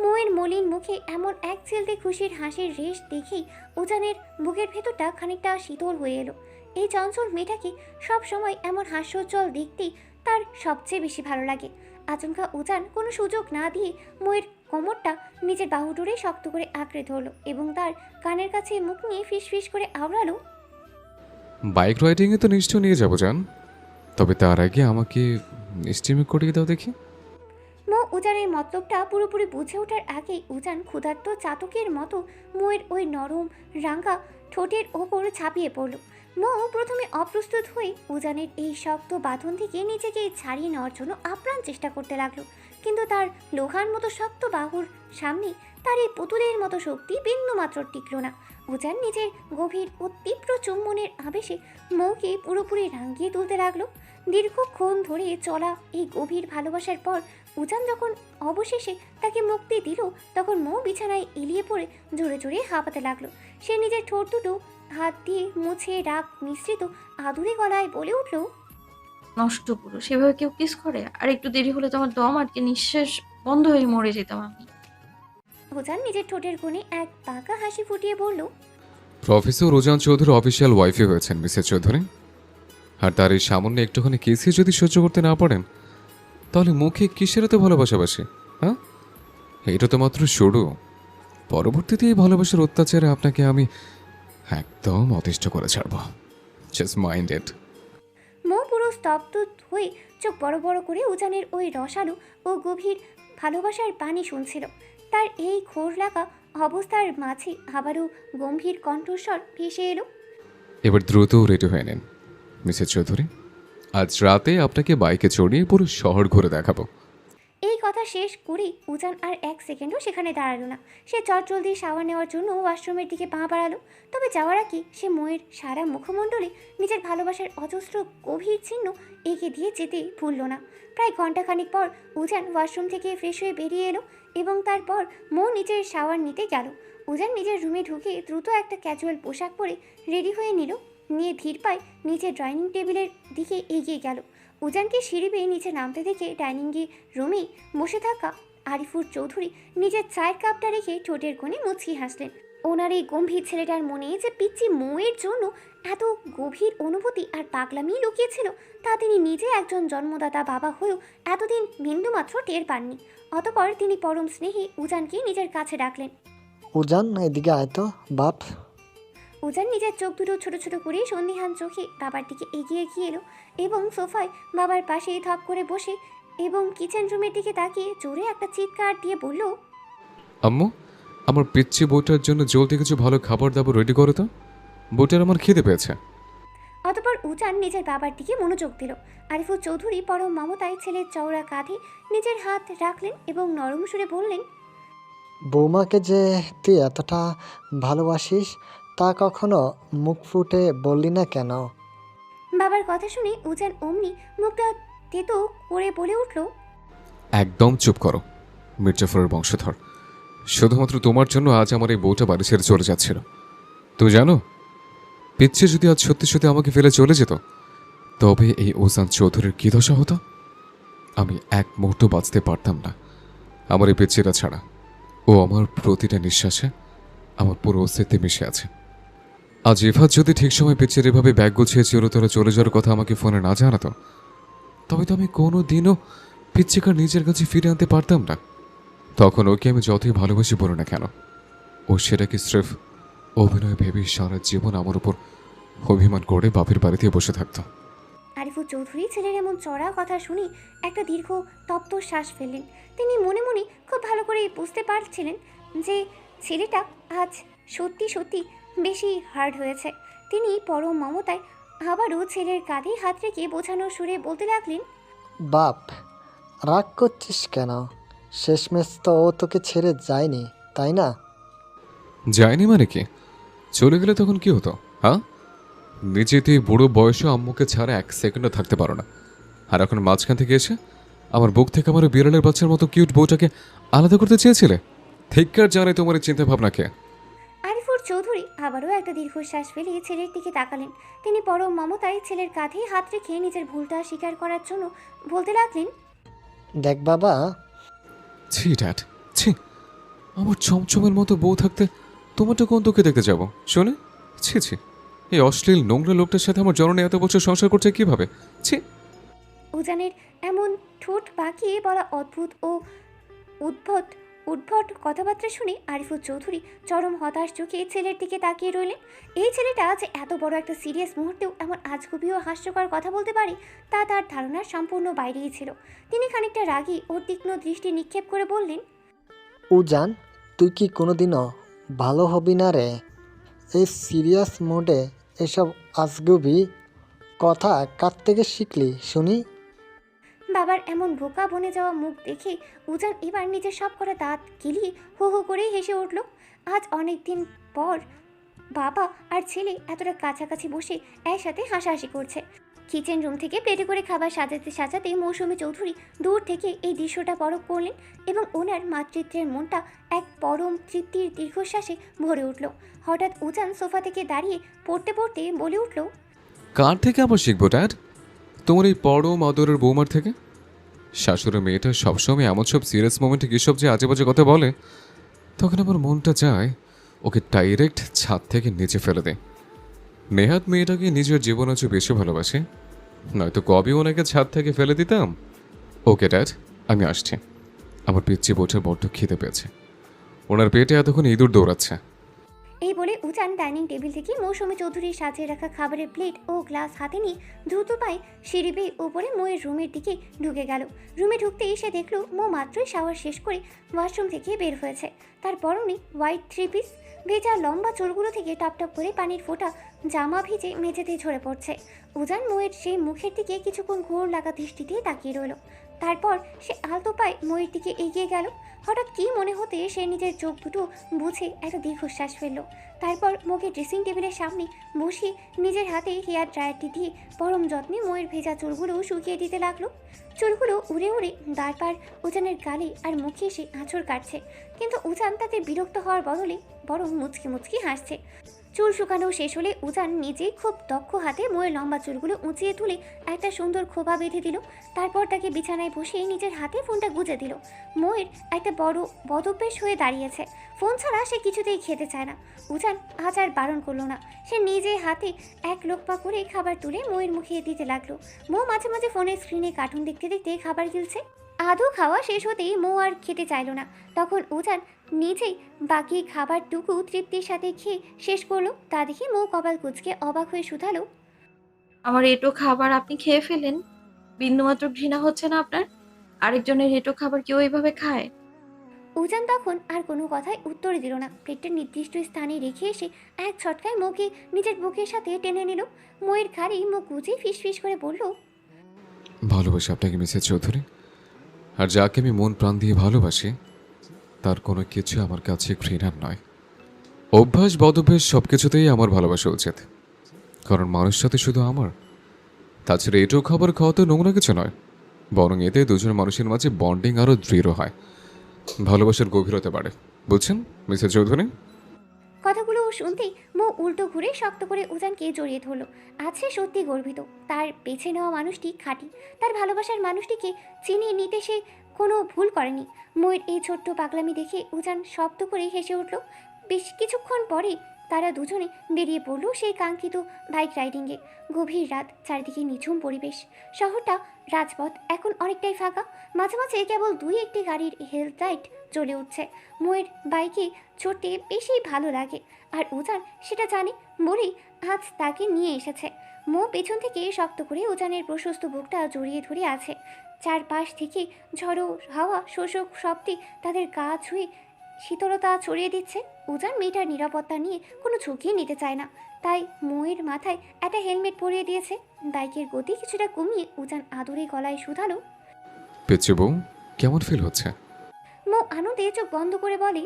ময়ের মলিন মুখে এমন এক চিলতে খুশির হাসির রেশ দেখেই উজানের বুকের ভেতরটা খানিকটা শীতল হয়ে এলো। এই চঞ্চল মেয়েটাকে সব সময় এমন হাস্যোজ্জ্বল দেখতেই তার সবচেয়ে বেশি ভালো লাগে। আচমকা উজান কোনো সুযোগ না দিয়ে ময়ের কোমরটা নিজের বাহুডোরে শক্ত করে আঁকড়ে ধরলো এবং তার কানের কাছে মুখ নিয়ে ফিস ফিস করে আওড়ালো, বাইক রাইডিংয়ে তো নিশ্চয় নিয়ে যাবো জান, তবে তার আগে আমাকে স্টিমে করিয়ে দাও দেখি। মৌ উজানের মতলবটা পুরোপুরি বুঝে ওঠার আগেই উজান ক্ষুধার্ত চাতকের মতো ময়ের ওই নরম রাঙ্গা ঠোঁটের ওপর ঝাঁপিয়ে পড়ল। মৌ প্রথমে অপ্রস্তুত হয়ে উজানের এই শক্ত বাঁধন থেকে নিজেকে ছাড়িয়ে নেওয়ার জন্য আপ্রাণ চেষ্টা করতে লাগলো, কিন্তু তার লোহার মতো শক্ত বাহুর সামনে তার এই পুতুলের মতো শক্তি বিন্দুমাত্র টিকল না। উজান নিজের গভীর ও তীব্র চুম্বনের আবেশে মৌকে পুরোপুরি রাঙিয়ে তুলতে লাগলো। দীর্ঘক্ষণ ধরে চলা এই গভীর ভালোবাসার পর উজান যখন অবশেষে তাকে মুক্তি দিল তখন মৌ বিছানায় এলিয়ে পড়ে জোরে জোরে হাঁপাতে লাগলো। সে নিজের ঠোঁট দুটো হাত দিয়ে মুছে রাগ মিশ্রিত আদুরে গলায় বলে উঠল, নষ্ট পুরুষ, সেভাবে কেউ কিস করে? আর একটু দেরি হলে তো আমার দম আটকে নিঃশ্বাস বন্ধ হয়ে মরে যেতাম আমি। উজান নিজের ঠোঁটের কোণে এক বাঁকা হাসি ফুটিয়ে বলল, প্রফেসর উজান চৌধুরী অফিসিয়াল ওয়াইফই হয়েছেন মিসেস চৌধুরী। আর তার এই সামান্য একটুখানি কেসই যদি সহ্য করতে না পারেন তাহলে মুখে কিসের এত ভালোবাসাবাসি? হ্যাঁ, এটা তো মাত্র শুরু। পরবর্তীতে এই ভালোবাসার অত্যাচারে আপনাকে আমি একদম অতিষ্ঠ করে ছাড়ব। Just mind it. মৌ পুরো স্তব্ধ হয়ে চোখ বড় বড় করে উজানের ওই রসালো ও গভীর ভালোবাসার বাণী শুনছিল। তার এই ঘোর লাগা অবস্থার মাঝে আবারও গম্ভীর কণ্ঠস্বর ভেসে এলো, এবার দ্রুত রেডি হয়ে নিন মিসেস চৌধুরী, আজ রাতে আপনাকে বাইকে চড়িয়ে পুরো শহর ঘুরে দেখাবো। এই কথা শেষ করেই উজান আর এক সেকেন্ডও সেখানে দাঁড়ালো না। সে চটজলদি শাওয়ার নেওয়ার জন্য ওয়াশরুমের দিকে পা বাড়ালো। তবে যাওয়ার আগে সে ময়ের সারা মুখমণ্ডলে নিজের ভালোবাসার অজস্র গভীর চিহ্ন এঁকে দিয়ে যেতে ভুলল না। প্রায় ঘন্টাখানিক পর উজান ওয়াশরুম থেকে ফ্রেশ হয়ে বেরিয়ে এলো এবং তারপর মৌ নিজের শাওয়ার নিতে গেল। উজান নিজের রুমে ঢুকে দ্রুত একটা ক্যাজুয়াল পোশাক পরে রেডি হয়ে নিয়ে ধীর পায়ে নিজের ডাইনিং টেবিলের দিকে এগিয়ে গেল। উজানকে সিঁড়ি বেয়ে নিচে নামতে দেখে ডাইনিংয়ে রুমে বসে থাকা আরিফুর চৌধুরী নিজের চায়ের কাপটা রেখে ঠোঁটের কোণে মুচকি হাসলেন। ওনার এই গম্ভীর ছেলেটার মনে যে পিচ্চি মৌয়ের জন্য এত গভীর অনুভূতি আর পাগলামি লুকিয়েছিল তা তিনি নিজে একজন জন্মদাতা বাবা হয়েও এতদিন বিন্দুমাত্র টের পাননি। অতপর তিনি পরম স্নেহে উজানকে নিজের কাছে ডাকলেন। উজান এদিকে আয় তো বাপ। উজান নিজের চোখ দুটো ছোট ছোট করে সন্দিহান চোখে বাবার দিকে এগিয়ে গিয়ে এলো এবং সোফায় বাবার পাশে থপ করে বসে এবং কিচেন রুমের দিকে তাকিয়ে জোরে একটা চিৎকার দিয়ে বলল, আম্মু, আমার পিচ্ছি বউটার জন্য জলদি কিছু ভালো খাবার দাবার রেডি করো তো, বউটার আমার খিদে পেয়েছে। অতপর উজান নিজের বাবার দিকে মনোযোগ দিল। আরিফুর চৌধুরী পরম মমতায় ছেলের চওড়া কাঁধে নিজের হাত রাখলেন এবং নরম সুরে বললেন, বৌমাকে যে তুই এতটা ভালোবাসিস তা কখনো মুখ ফুটে বললি না কেন? বাবার কথা শুনে উজান অমনি মুখটা তেতো করে বলে উঠল, একদম চুপ করো মির্জাফরের বংশধর। শুধুমাত্র তোমার জন্য আজ আমার এই বউটা বাড়ি ছেড়ে চলে যাচ্ছিল। তুমি জানো, পিচ্ছে যদি আজ সত্যি সত্যি আমাকে ফেলে চলে যেত তবে এই ওজান চৌধুরীর কী দশা হতো? আমি এক মুহূর্ত বাঁচতে পারতাম না আমার এই পিচ্ছিটা ছাড়া। ও আমার প্রতিটা নিঃশ্বাসে আমার পুরো অস্তিত্বে মিশে আছে। আজ ইফাত যদি ঠিক সময় পিচ্ছের এভাবে ব্যাগ গুছিয়ে চিরতরে চলে যাওয়ার কথা আমাকে ফোনে না জানাতো তবে তো আমি কোনো দিনও পিচ্ছিকার নিজের কাছে ফিরে আনতে পারতাম না। তখন ওকে আমি যতই ভালোবাসি বলো না কেন, ও সেটাকে স্রেফ অভিনয় ভেবে সারা জীবন আমার উপর অভিমান করে বাপের বাড়িতে বসে থাকতো। আরিফুর চৌধুরী ছেলের এমন চড়া কথা শুনে একটা দীর্ঘ তপ্ত শ্বাস ফেললেন। তিনি মনে মনে খুব ভালো করে বুঝতে পারছিলেন যে ছেলেটা আজ সত্যি সত্যি বেশি হার্ড হয়েছে। তিনি পরম মমতায় আবারও ছেলের কাঁধে হাত রেখে বোঝানোর সুরে বলতে লাগলেন, বাপ, রাগ করছিস কেন? শেষমেশ তো ও তোকে ছেড়ে যায়নি, তাই না? যায়নি মানে কি? চলে গেলে তখন কি হতো? হ্যাঁ, নিজে তুই বুড়ো বয়সে আম্মুকে ছাড়া এক সেকেন্ডও থাকতে পারো না, আর এখন মাঝখান থেকে এসে আমার বুক থেকে আমার বিড়ালের বাচ্চার মতো কিউট বউটাকে আলাদা করতে চেয়েছিলে? ঠিককার জানে তোমার এই চিন্তা ভাবনাকে। আরিফুর চৌধুরী আবারও একটা দীর্ঘশ্বাস ফেলে ছেলের দিকে তাকালেন। তিনি পরম মমতায় ছেলের কাঁধে হাত রেখে নিজের ভুলটা স্বীকার করার জন্য বলতে লাগলেন, দেখ বাবা, ছি ড্যাড, ছি, আমার চমচমের মতো বউ থাকতে তোমারটা কোন তোকে দেখতে যাবো শোনে? ছি ছি, এই অশ্লীল নোংরা লোকটার সাথে আমার জননী এত বছর সংসার করছে কিভাবে? ছি। উজানের এমন ঠোঁট বাঁকিয়ে বলা অদ্ভুত ও উদ্ভট কথাবার্তা শুনে আরিফুর চৌধুরী চরম হতাশ চোখে ছেলের দিকে তাকিয়ে রইলেন। এই ছেলেটা যে এত বড় একটা সিরিয়াস মুহূর্তেও এমন আজগুবি ও হাস্যকর কথা বলতে পারে তা তার ধারণার সম্পূর্ণ বাইরেই ছিল। তিনি খানিকটা রাগী ও তীক্ষ্ণ দৃষ্টি নিক্ষেপ করে বললেন, উজান, তুই কি কোনোদিনও ভালো হবি না রে? এই সিরিয়াস মোডে এসব আজগুবি কথা কার থেকে শিখলি শুনি? বাবার এমন বোকা বনে যাওয়া মুখ দেখে উজান এবার নিজের সব করা দাঁত গিলিয়ে হো হো করে হেসে উঠল। আজ অনেক দিন পর বাবা আর ছেলে এতটা কাছাকাছি বসে একসাথে হাসাহাসি করছে। কিচেন রুম থেকে প্লেটে করে খাবার সাজাতে সাজাতে মৌসুমী চৌধুরী দূর থেকে এই দৃশ্যটা পরখ করলেন এবং ওনার মাতৃত্বের মনটা এক পরম তৃপ্তির দীর্ঘশ্বাসে ভরে উঠল। হঠাৎ উজান সোফা থেকে দাঁড়িয়ে পড়তে পড়তে বলে উঠল, কার থেকে আবার শিখবো ড্যাড? তোমার এই পরম আদরের বৌমার থেকে? শাশুড়ের মেয়েটা সবসময় এমন সব সিরিয়াস মোমেন্টে কীসব যে আজে বাজে কথা বলে, তখন আমার মনটা চায় ওকে ডাইরেক্ট ছাদ থেকে নিচে ফেলে দেয়। নেহাত মেয়েটাকে নিজের জীবনের চেয়ে বেশি ভালোবাসে, নয়তো কবে ওনাকে ছাদ থেকে ফেলে দিতাম। ওকে ড্যাড, আমি আসছি। আমার পিচ্ছি বোঝার বড্ড খিদে পেয়েছে। ওনার পেটে এতক্ষণ ইঁদুর দৌড়াচ্ছে। এই বলে উজান ডাইনিং টেবিল থেকে মৌসুমী চৌধুরীর সাজিয়ে রাখা খাবারের প্লেট ও গ্লাস হাতে নিয়ে দ্রুত পায়ে সিঁড়ি বেয়ে উপরে মোয়ের রুমের দিকে ঢুকে গেল। রুমে ঢুকতেই সে দেখল মো মাত্রই শাওয়ার শেষ করে ওয়াশরুম থেকে বের হয়েছে। তার পরনে হোয়াইট থ্রি পিস, ভেজা লম্বা চুলগুলো থেকে টপ টপ করে পানির ফোঁটা জামা ভিজে মেঝেতে ঝরে পড়ছে। উজান মোয়ের সেই মুখের দিকে কিছুক্ষণ ঘোর লাগা দৃষ্টিতে তাকিয়ে রইল। তারপর সে আলতো পায়ে মোয়ের দিকে এগিয়ে গেল। হঠাৎ কী মনে হতে সে নিজের চোখ দুটো বুঝে একটা দীর্ঘশ্বাস ফেলল। তারপর মোকে ড্রেসিং টেবিলের সামনে বসিয়ে নিজের হাতে হেয়ার ড্রায়ারটি দিয়ে পরম যত্নে মোয়ের ভেজা চুলগুলো শুকিয়ে দিতে লাগলো। চুলগুলো উড়ে উড়ে দারপার উজানের গালে আর মুখে এসে আঁচড় কাটছে, কিন্তু উজান তাতে বিরক্ত হওয়ার বদলে বরং মুচকি মুচকি হাসছে। চুল শুকানো শেষ হলে উজান নিজেই খুব দক্ষ হাতে মোয়ের লম্বা চুলগুলো উঁচিয়ে তুলে একটা সুন্দর খোপা বেঁধে দিল। তারপর তাকে বিছানায় বসিয়ে নিজের হাতে ফোনটা গুজে দিল। মোয়ের একটা বড় বদভ্যাস হয়ে দাঁড়িয়েছে, ফোন ছাড়া সে কিছুতেই খেতে চায় না। উজান আজ আর বারণ করলো না, সে নিজে হাতে এক লোকপা করে খাবার তুলে মোয়ের মুখে দিতে লাগলো। মো মাঝে মাঝে ফোনের স্ক্রিনে কার্টুন দেখতে দেখতে খাবার গিলছে। আদৌ খাওয়া শেষ হতেই মো আর খেতে চাইলো না। তখন উজান নিজেই বাকি খাবারটুকু তৃপ্তির সাথে খেয়ে শেষ করলো। তা দেখে মো কপাল কুঁচকে অবাক হয়ে শুধালো, আমার এটো খাবার আপনি খেয়ে ফেলেন? বিন্দুমাত্র ঘৃণা হচ্ছে না আপনার? আরেকজনের এটো খাবার কেউ এইভাবে খায়? উজান তখন আর কোনো কথায় উত্তর দিল না। প্লেটটা নির্দিষ্ট স্থানে রেখে এসে এক ছটকায় মোকে নিজের বুকের সাথে টেনে নিল। মোয়ের ঘাড়ে মুখ গুজে ফিস ফিস করে বলল, ভালোবাসি আপনাকে মিসেস চৌধুরী, আর যাকে আমি মন প্রাণ দিয়ে ভালোবাসি তার কোনো কিছু আমার কাছে ঘৃণার নয়। অভ্যাস বদভ্যাস সব কিছুতেই আমার ভালোবাসা উচিত, কারণ মানুষ সাথে শুধু আমার। তাছাড়া এটাও খাবার খাওয়া তো নোংরা কিছু নয়, বরং এতে দুজন মানুষের মাঝে বন্ডিং আরও দৃঢ় হয়, ভালোবাসার গভীরতা বাড়ে। বুঝছেন মিসেস চৌধুরী? কথাগুলো শুনতেই মো উল্টো ঘুরে শক্ত করে উজানকে জড়িয়ে ধরল। আজ সে সত্যি গর্বিত, তার বেছে নেওয়া মানুষটি খাঁটি, তার ভালোবাসার মানুষটিকে চিনিয়ে নিতে সে কোনো ভুল করেনি। মোয়ের এই ছোট্ট পাগলামি দেখে উজান শব্দ করে হেসে উঠল। বেশ কিছুক্ষণ পরে তারা দুজনে বেরিয়ে পড়ল সেই কাঙ্ক্ষিত বাইক রাইডিংয়ে। গভীর রাত, চারিদিকে নিঝুম পরিবেশ, শহরটা রাজপথ এখন অনেকটাই ফাঁকা। মাঝে মাঝে কেবল দুই একটি গাড়ির হেডলাইট জ্বলে উঠছে। মোয়ের বাইকে চড়তে বেশি ভালো লাগে, আর উজান সেটা জানে বলেই আজ তাকে নিয়ে এসেছে। মো পেছন থেকে শক্ত করে উজানের প্রশস্ত বুকটা জড়িয়ে ধরে আছে। চারপাশ থেকে ঝড়ো হাওয়া শোষক শব্দে তাদের গা ছুঁয়ে শীতলতা ছড়িয়ে দিচ্ছে। উজান মেয়েটার নিরাপত্তা নিয়ে কোনো ঝুঁকি নিতে চায় না, তাই মোয়ের মাথায় একটা হেলমেট পরিয়ে দিয়েছে। বাইকের গতি কিছুটা কমিয়ে উজান আদরে গলায় শুধালো, পেচ্ছি বউ, কেমন ফিল হচ্ছে? মো আনন্দে চোখ বন্ধ করে বলে,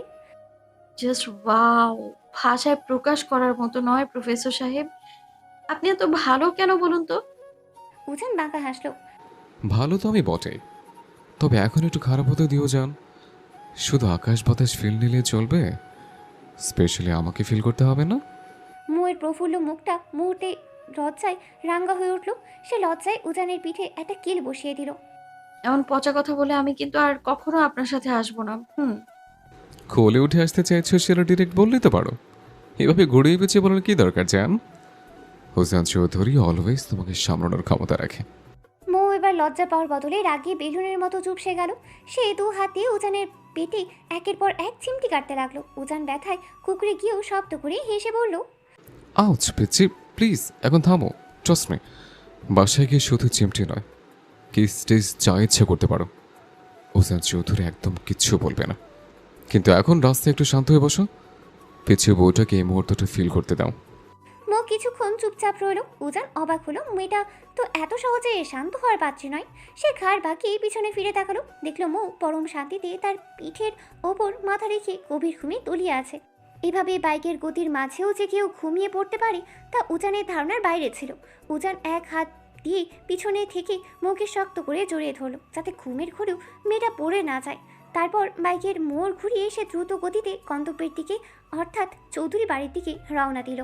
জাস্ট ওয়াও! ভাষায় প্রকাশ করার মতো নয় প্রফেসর সাহেব। আপনি এত ভালো কেন বলুন তো? উজান বাঁকা হাসলো। ভালো তো আমি বটেই, তবে এখন একটু খারাপ হতে দিও যান। শুধু আকাশ বাতাস ফিল নিলে চলবে? স্পেশালি আমাকে ফিল করতে হবে না? মোয়ের প্রফুল্ল মুখটা মুহূর্তে লজ্জায় রাঙ্গা হয়ে উঠল। সে লজ্জায় উজানের পিঠে একটা কিল বসিয়ে দিল। এমন পচা কথা বলে আমি কিন্তু আর কখনো আপনার সাথে আসবো না। কোলে উঠে আসতে চাইছো সেটা ডিরেক্ট বললেই তো পারো, এভাবে ঘুরিয়ে পেঁচিয়ে বলার কি দরকার জান? হোসেন চৌধুরী অলওয়েজ তোমাকে সামলানোর ক্ষমতা রাখে। মো এবার লজ্জা পাওয়ার বদলে রাগে বেলুনের মতো চুপসে গেল। সে দু হাতে উজানের পেটে একের পর এক চিমটি কাটতে লাগলো। উজান ব্যথায় কুকুরে গিয়েও শব্দ করে হেসে বলল, আউচ পিচ্ছি, প্লিজ এখন থামো। ট্রাস্ট মি, বাসায় গিয়ে শুধু চিমটি নয়, কিস টিস যা ইচ্ছা করতে পারো। হোসেন চৌধুরী একদম কিচ্ছু বলবে না, কিন্তু এখন রাস্তায় একটু শান্ত হয়ে বসো। পিছিয়ে বউটাকে এই মুহূর্তটা ফিল করতে দাও। মো কিছুক্ষণ চুপচাপ রইল। উজান অবাক হলো, মেয়েটা তো এত সহজে শান্ত হওয়ার পাত্রী নয়। সে ঘাড় বাঁকিয়ে পিছনে ফিরে তাকালো, দেখলো মো পরম শান্তিতে তার পিঠের ওপর মাথা রেখে গভীর ঘুমে তলিয়ে আছে। এভাবে বাইকের গতির মাঝেও যে কেউ ঘুমিয়ে পড়তে পারে তা উজানের ধারণার বাইরে ছিল। উজান এক হাত দিয়ে পিছনে থেকে মুখে শক্ত করে জড়িয়ে ধরলো, যাতে ঘুমের ঘরেও মেয়েটা পড়ে না যায়। তারপর বাইকের মোড় ঘুরিয়ে সে দ্রুত গতিতে গন্তব্যের দিকে অর্থাৎ চৌধুরী বাড়ির দিকে রওনা দিল।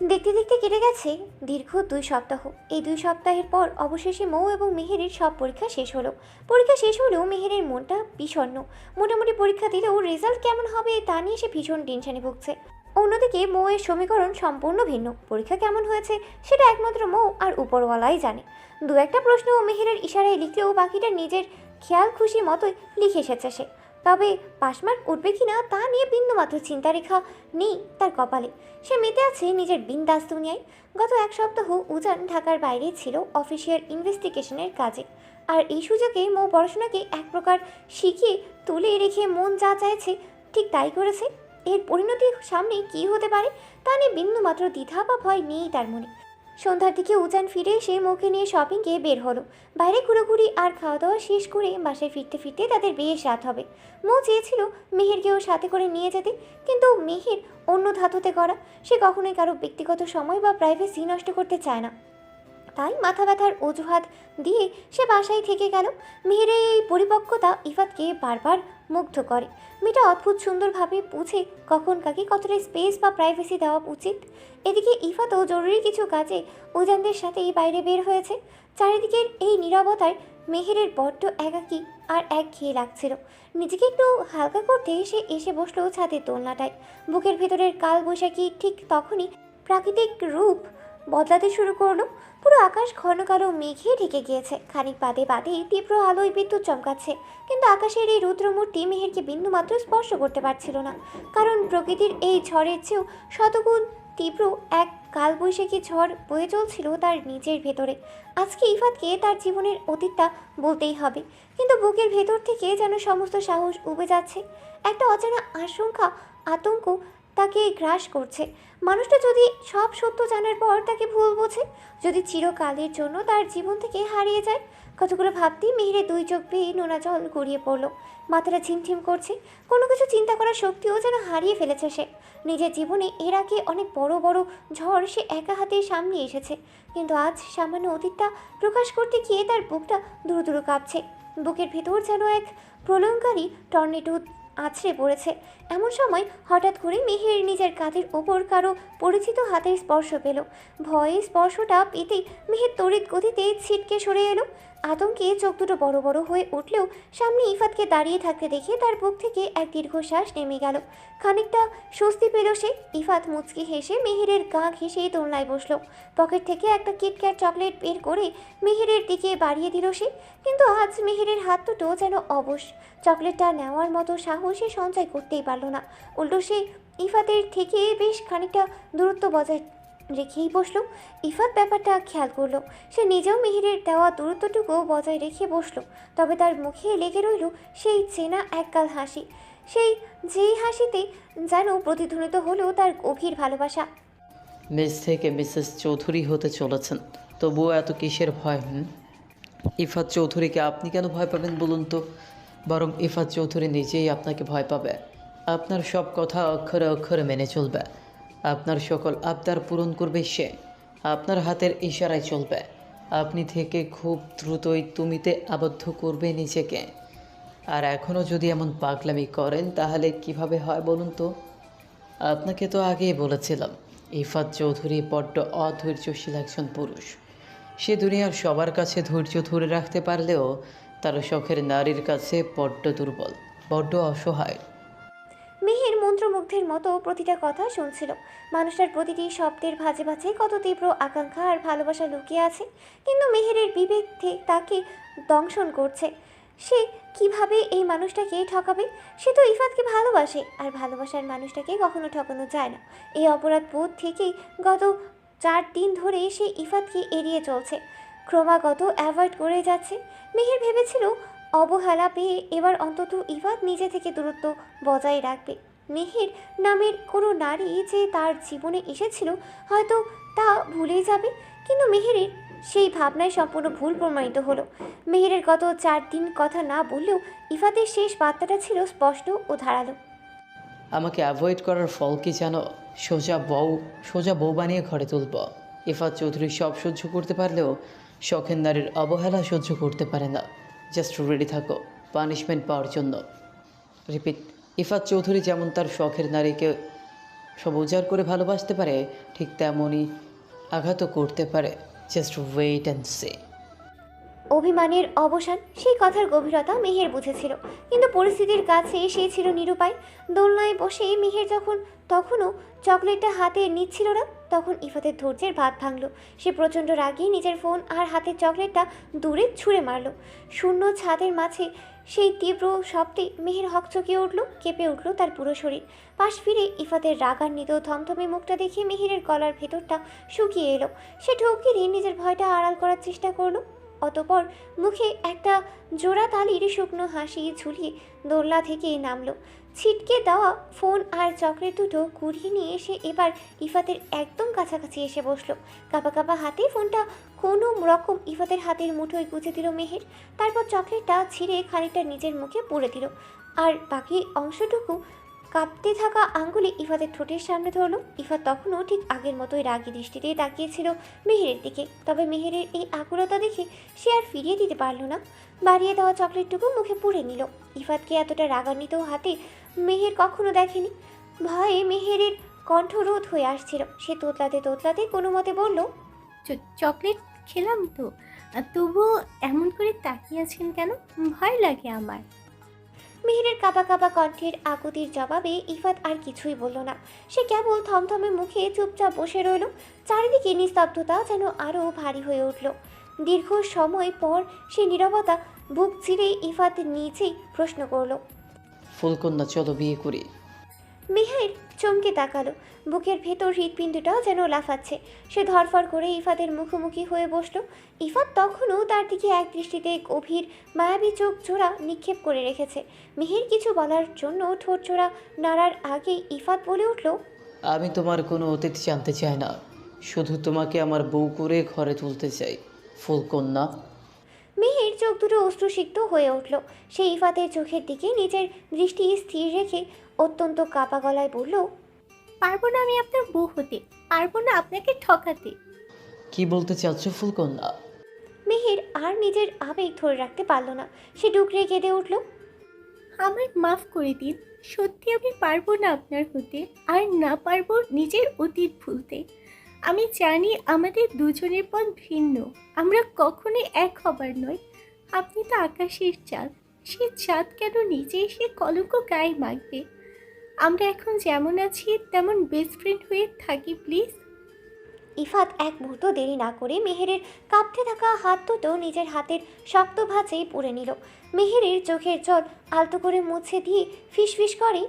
দেখতে দেখতে কেটে গেছে দীর্ঘ 2 সপ্তাহ। এই 2 সপ্তাহের পর অবশেষে মৌ এবং মেহেরের সব পরীক্ষা শেষ হলো। পরীক্ষা শেষ হলেও মেহেরের মনটা বিষণ্ণ। মোটামুটি পরীক্ষা দিলেও রেজাল্ট কেমন হবে তা নিয়ে সে ভীষণ টেনশনে ভুগছে। অন্যদিকে মৌয়ের সমীকরণ সম্পূর্ণ ভিন্ন। পরীক্ষা কেমন হয়েছে সেটা একমাত্র মৌ আর উপরওয়ালাই জানে। 2-1টা প্রশ্ন মেহেরের ইশারায় লিখলেও বাকিটা নিজের খেয়াল খুশি মতোই লিখে এসেছে সে। তবে পাশমার্ক উঠবে কিনা তা নিয়ে বিন্দুমাত্র চিন্তারেখা নেই তার কপালে। সে মেতে আছে নিজের বিন্দাস দুনিয়ায়। গত 1 সপ্তাহ উজান ঢাকার বাইরে ছিল অফিসিয়াল ইনভেস্টিগেশনের কাজে। আর এই সুযোগে মৌ পড়াশোনাকে এক প্রকার শিখিয়ে তুলে রেখে মন যা চাইছে ঠিক তাই করেছে। এর পরিণতি সামনে কী হতে পারে তা নিয়ে বিন্দুমাত্র দ্বিধা বা ভয় নেই তার মনে। সন্ধ্যার দিকে উজান ফিরে এসে মৌকে নিয়ে শপিংয়ে বের হলো। বাইরে ঘুরোঘুরি আর খাওয়া দাওয়া শেষ করে বাসায় ফিরতে ফিরতে তাদের বেশ রাত হবে। মৌ চেয়েছিল মেহেরকেও সাথে করে নিয়ে যেতে, কিন্তু মেহের অন্য ধাতুতে করা। সে কখনোই কারো ব্যক্তিগত সময় বা প্রাইভেসি নষ্ট করতে চায় না। তাই মাথা ব্যথার অজুহাত দিয়ে সে বাসায় থেকে গেল। মেহেরের এই পরিপক্কতা ইফাতকে বারবার মুগ্ধ করে। মেয়েটা অদ্ভুত সুন্দরভাবে বুঝে কখন কাকে কতটা স্পেস বা প্রাইভেসি দেওয়া উচিত। এদিকে ইফাতও জরুরি কিছু কাজে উজানদের সাথেই বাইরে বের হয়েছে। চারিদিকের এই নীরবতায় মেহেরের বড্ড একাকী আর একঘেয়ে লাগছিল। নিজেকে একটু হালকা করতে সে এসে বসলো ছাদের দোলনাটায়। বুকের ভেতরের কাল বৈশাখী ঠিক তখনই প্রাকৃতিক রূপ বদলাতে শুরু করলো। পুরো আকাশ ঘন কালো মেঘে ঢেকে গিয়েছে। খানিক বাদে বাদে তীব্র আলোয় বিদ্যুৎ চমকাচ্ছে, কিন্তু আকাশের এই রুদ্রমূর্তি মেহেরকে বিন্দুমাত্র স্পর্শ করতে পারছিল না। কারণ প্রকৃতির এই ঝড়ের চেয়েও শতগুণ তীব্র এক কালবৈশাখী ঝড় বয়ে চলছিল তার নিজের ভেতরে। আজকে ইফাতকে তার জীবনের অতীতটা বলতেই হবে, কিন্তু বুকের ভেতর থেকে যেন সমস্ত সাহস উবে যাচ্ছে। একটা অজানা আশঙ্কা, আতঙ্ক তাকে গ্রাস করছে। মানুষটা যদি সব সত্য জানার পর তাকে ভুল বোঝে, যদি চিরকালের জন্য তার জীবন থেকে হারিয়ে যায়। কতগুলো ভাবতেই মেহেরের 2 চোখ বেয়ে নোনা জল গড়িয়ে পড়লো। মাথাটা ঝিমঝিম করছে। কোনো কিছু চিন্তা করার শক্তিও যেন হারিয়ে ফেলেছে সে। নিজের জীবনে এর আগে অনেক বড় বড় ঝড় সে একা হাতে সামনে এসেছে, কিন্তু আজ সামান্য অতীতটা প্রকাশ করতে গিয়ে তার বুকটা দুরু দুরু কাঁপছে। বুকের ভেতর যেন এক প্রলয়ঙ্কারী টর্নেডো আছড়ে পড়েছে। এমন সময় হঠাৎ করে মেহের নিজের কাঁধের ওপর কারো পরিচিত হাতের স্পর্শ পেল। ভয়ে স্পর্শটা পেতেই মেহের তড়িৎ গতিতে ছিটকে সরে এলো। আতঙ্কে চোখ দুটো বড় বড় হয়ে উঠলেও সামনে ইফাতকে দাঁড়িয়ে থাকতে দেখে তার বুক থেকে এক দীর্ঘশ্বাস নেমে গেল। খানিকটা স্বস্তি পেল সে। ইফাত মুচকি হেসে মেহেরের গা ঘেঁষে দোলনায় বসলো। পকেট থেকে একটা কিটক্যাট চকলেট বের করে মেহেরের দিকে বাড়িয়ে দিল সে। কিন্তু আজ মেহেরের হাত দুটো যেন অবশ। চকলেটটা নেওয়ার মতো সাহসে সঞ্চয় করতেই পারল না। উল্টো সে ইফাতের থেকে বেশ খানিকটা দূরত্ব বজায় রেখেই বসলো। ইফাত ব্যাপারটা খেয়াল করলো। সে নিজেও মেহেরের দেওয়া দূরত্বটুকু বজায় রেখে বসলো। তবে তার মুখে লেগে রইল সেই চেনা একগাল হাসি। সেই যেই হাসিতে যেন প্রতিধ্বনিত হলো তার গভীর ভালোবাসা। মিস থেকে মিসেস চৌধুরী হতে চলেছেন, তবুও এত কিসের ভয়? ইফাত চৌধুরীকে আপনি কেন ভয় পাবেন বলুন তো? বরং ইফাত চৌধুরী নিজেই আপনাকে ভয় পাবে। আপনার সব কথা অক্ষরে অক্ষরে মেনে চলবে। আপনার সকল আবদার পূরণ করবে সে। আপনার হাতের ইশারায় চলবে। আপনি থেকে খুব দ্রুতই তুমিতে আবদ্ধ করবে নিজেকে। আর এখনও যদি এমন পাগলামি করেন তাহলে কিভাবে হয় বলুন তো? আপনাকে তো আগেই বলেছিলাম, ইফাত চৌধুরী বড্ড অধৈর্যশীল একজন পুরুষ। সে দুনিয়ার সবার কাছে ধৈর্য ধরে রাখতে পারলেও তার শখের নারীর কাছে বড্ড দুর্বল, বড্ড অসহায়। মেহের মন্ত্রমুগ্ধের মতো প্রতিটা কথা শুনছিল। মানুষটার প্রতিটি শব্দের ভাঁজে ভাঁজে কত তীব্র আকাঙ্ক্ষা আর ভালোবাসা লুকিয়ে আছে। কিন্তু মেহেরের বিবেক তাকে দংশন করছে। সে কিভাবে এই মানুষটাকে ঠকাবে? সে তো ইফাতকে ভালোবাসে, আর ভালোবাসার মানুষটাকে কখনো ঠকানো যায় না। এই অপরাধ বোধ থেকেই গত 4 দিন ধরে সে ইফাতকে এড়িয়ে চলছে, ক্রমাগত অ্যাভয়েড করে যাচ্ছে। মেহের ভেবেছিল অবহেলা পেয়ে এবার অন্তত ইফাত নিজে থেকে দূরত্ব বজায় রাখবে। মেহের নামের কোনো নারী যে তার জীবনে এসেছিল হয়তো তা ভুলে যাবে। কিন্তু মেহেরের সেই ভাবনায় সম্পূর্ণ ভুল প্রমাণিত হলো। মেহেরের গত 4 দিন কথা না বললেও ইফাতের শেষ বার্তাটা ছিল স্পষ্ট ও ধারালো। আমাকে অ্যাভয়েড করার ফল কি জানো? সোজা বউ বানিয়ে ঘরে তুলব। ইফাত চৌধুরী সব সহ্য করতে পারলেও শখের নারীর অবহেলা সহ্য করতে পারে না। জাস্ট রেডি থাকো পানিশমেন্ট পাওয়ার জন্য। রিপিট, ইফাত চৌধুরী যেমন তার শখের নারীকে সব উজাড় করে ভালোবাসতে পারে, ঠিক তেমনই আঘাতও করতে পারে। জাস্ট ওয়েট অ্যান্ড সে। অভিমানের অবসান, সেই কথার গভীরতা মেহের বুঝেছিল, কিন্তু পরিস্থিতির কাছে সে ছিল নিরুপায়। দোলনায় বসে মেহের তখনও চকলেটটা হাতে নিচ্ছিল না, তখন ইফাতের ধৈর্যের বাঁধ ভাঙল। সে প্রচণ্ড রাগে নিজের ফোন আর হাতের চকলেটটা দূরে ছুঁড়ে মারল। শূন্য ছাদের মাঝে সেই তীব্র শব্দে মেহের হকচকিয়ে উঠল, কেঁপে উঠল তার পুরো শরীর। পাশ ফিরে ইফাতের রাগান্বিত থমথমে মুখটা দেখে মেহেরের গলার ভেতরটা শুকিয়ে এলো। সে ঢোক গিলে নিজের ভয়টা আড়াল করার চেষ্টা করলো। অতপর মুখে একটা জোড়া তালির শুকনো হাসি ঝুলিয়ে দোলনা থেকে নামলো। ছিটকে দেওয়া ফোন আর চকলেট দুটো কুড়িয়ে নিয়ে এসে এবার ইফাতের একদম কাছাকাছি এসে বসলো। কাঁপা কাঁপা হাতে ফোনটা কোনো রকম ইফাতের হাতের মুঠোয় গুঁজে দিল মেহের। তারপর চকলেটটা ছিঁড়ে খানিকটা নিজের মুখে পুরে দিল, আর বাকি অংশটুকু কাঁপতে থাকা আঙ্গুলে ইফাতের ঠোঁটের সামনে ধরলো। ইফাত তখনও ঠিক আগের মতোই রাগী দৃষ্টিতে তাকিয়েছিল মেহেরের দিকে, তবে মেহেরের এই আকুলতা দেখে সে আর ফিরিয়ে দিতে পারল না। বাড়িয়ে দেওয়া চকলেটটুকু মুখে পুড়ে নিল। ইফাতকে এতটা রাগান্বিত হাতে মেহের কখনো দেখেনি। ভয়ে মেহেরের কণ্ঠরোধ হয়ে আসছিল। সে তোতলাতে তোতলাতে কোনো মতে বলল, চকলেট খেলাম তো, আর তবুও এমন করে তাকিয়ে আছেন কেন? ভয় লাগে আমার। মেহেরের কাঁপা কাঁপা কণ্ঠের আকুতির জবাবে ইফাত আর কিছুই বলল না। সে কেবল থমথমে মুখে চুপচাপ বসে রইল। চারিদিকে নিস্তব্ধতা যেন আরও ভারী হয়ে উঠল। দীর্ঘ সময় পর সে নীরবতা বুক চিরে ইফাত নিজেই প্রশ্ন করল, ফুলকন্যা চলো বিয়ে করি। মেহের চমকে তাকালো। বুকের ভেতর হৃৎপিণ্ডটাও যেন লাফাচ্ছে। সে ধরফর করে ইফাতের মুখোমুখি হয়ে বসলো। ইফাত তখনও তার দিকে এক দৃষ্টিতে গভীর মায়াবী চোখ জোড়া নিক্ষেপ করে রেখেছে। মেহের কিছু বলার জন্য ঠোঁট জোড়া নাড়ার আগেই ইফাত বলে উঠল, আমি তোমার কোনো অতীত জানতে চাই না, শুধু তোমাকে আমার বউ করে ঘরে তুলতে চাই ফুলকন্যা। মেহের চোখ দুটো অশ্রুসিক্ত হয়ে উঠল। সে ইফাতের চোখের দিকে নিজের দৃষ্টি স্থির রেখে অত্যন্ত কাঁপা গলায় বলল, পারবো না আমি আপনার বউ হতে, পারবো না আপনাকে ঠকাতে। কি বলতে চাচ্ছ ফুলকন্যা? মেহের আর নিজের আবেগ ধরে রাখতে পারল না। সে ডুকরে কেঁদে উঠল, আমায় মাফ করে দিন, সত্যি আমি পারবো না আপনার হতে, আর না পারবো নিজের অতীত ভুলতে। আমি জানি আমাদের দুজনের পথ ভিন্ন, আমরা কখনোই এক হবার নয়। আপনি তো আকাশের চাঁদ, সে চাঁদ কেন নিজে এসে কলঙ্ক গায়ে মাখবে? আমরা এখন যেমন আছি তেমন বেস্ট ফ্রেন্ড হয়ে থাকি প্লিজ। ইফাত এক মুহূর্ত দেরি না করে মেহেরের কাঁপতে থাকা হাত দুটো নিজের হাতের শক্ত ভাঁজেই পুড়ে নিল। মেহেরের চোখের জল আলতো করে মুছে দিয়ে ফিসফিস করে,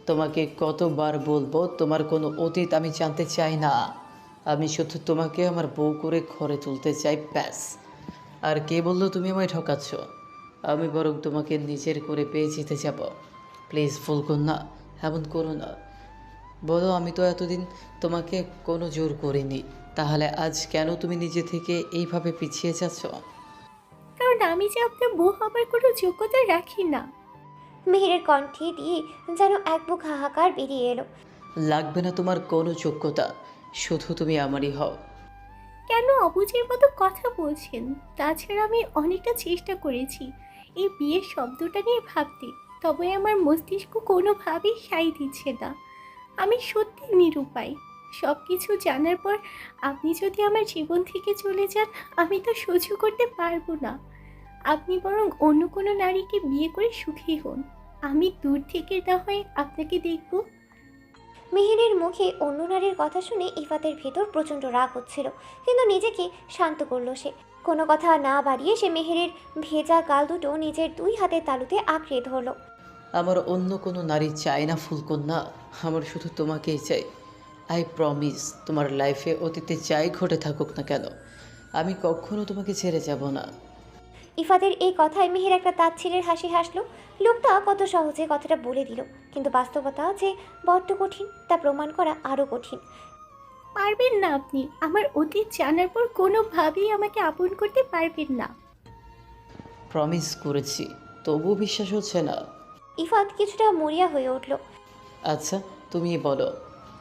তোমাকে কতবার বলবো তোমার কোনো অতীত আমি জানতে চাই না, আমি শুধু তোমাকে আমার বউ করে ঘরে তুলতে চাই, ব্যাস। আর কে বললো তুমি আমায় ঠকাচ্ছ? আমি বরং তোমাকে নিজের করে পেয়ে যেতে যাব। প্লিজ ফুলকন্যা, এমন করো না। বলো, আমি তো এতদিন তোমাকে কোনো জোর করিনি, তাহলে আজ কেন তুমি নিজে থেকে এইভাবে পিছিয়ে যাচ্ছ? কারণ আমি যে আপনার বউ হবার কোনো যোগ্যতা রাখি না। মেহেরের কণ্ঠে দিয়ে যেন এক বুক হাহাকার বেরিয়ে এলো। লাগবে না তোমার কোনো যোগ্যতা, শুধু তুমি আমারই হও। কেন অবুঝের মতো কথা বলছেন? তাছাড়া আমি অনেকটা চেষ্টা করেছি এই বিয়ের শব্দটা নিয়ে ভাবতে, তবে আমার মস্তিষ্ক কোনোভাবেই সাই দিচ্ছে না। আমি সত্যি নিরুপায়। সব কিছু জানার পর আপনি যদি আমার জীবন থেকে চলে যান, আমি তো সহ্য করতে পারবো না। আপনি বরং অন্য কোনো নারীকে বিয়ে করে সুখী হন, আমি দূর থেকে না হয় আপনাকে দেখব। মেহেরের মুখে অন্য নারীর কথা শুনে ইফাতের ভেতর প্রচণ্ড রাগ হচ্ছিল, কিন্তু নিজেকে শান্ত করলো সে। কোনো কথা না বাড়িয়ে সে মেহেরের ভেজা গাল দুটো নিজের দুই হাতের তালুতে আঁকড়ে ধরল। আমার অন্য কোনো নারী চাই না ফুলকন্যা, আমার শুধু তোমাকেই চাই। আই প্রমিস, তোমার লাইফে অতীতে যাই ঘটে থাকুক না কেন, আমি কখনো তোমাকে ছেড়ে যাব না। ইফাতের এই কথায় মেহের একটা তাচ্ছিলের হাসি হাসলো। লোকটা কত সহজে কথাটা বলে দিল, কিন্তু বাস্তবতা যে বড্ড কঠিন তা প্রমাণ করা আরও কঠিন। পারবেন না আপনি, আমার অতীত জানার পর কোনোভাবেই আমাকে আপন করতে পারবেন না। প্রমিস করেছি, তবুও বিশ্বাস হচ্ছে না। ইফাত কিছুটা মরিয়া হয়ে উঠল। আচ্ছা তুমি বলো,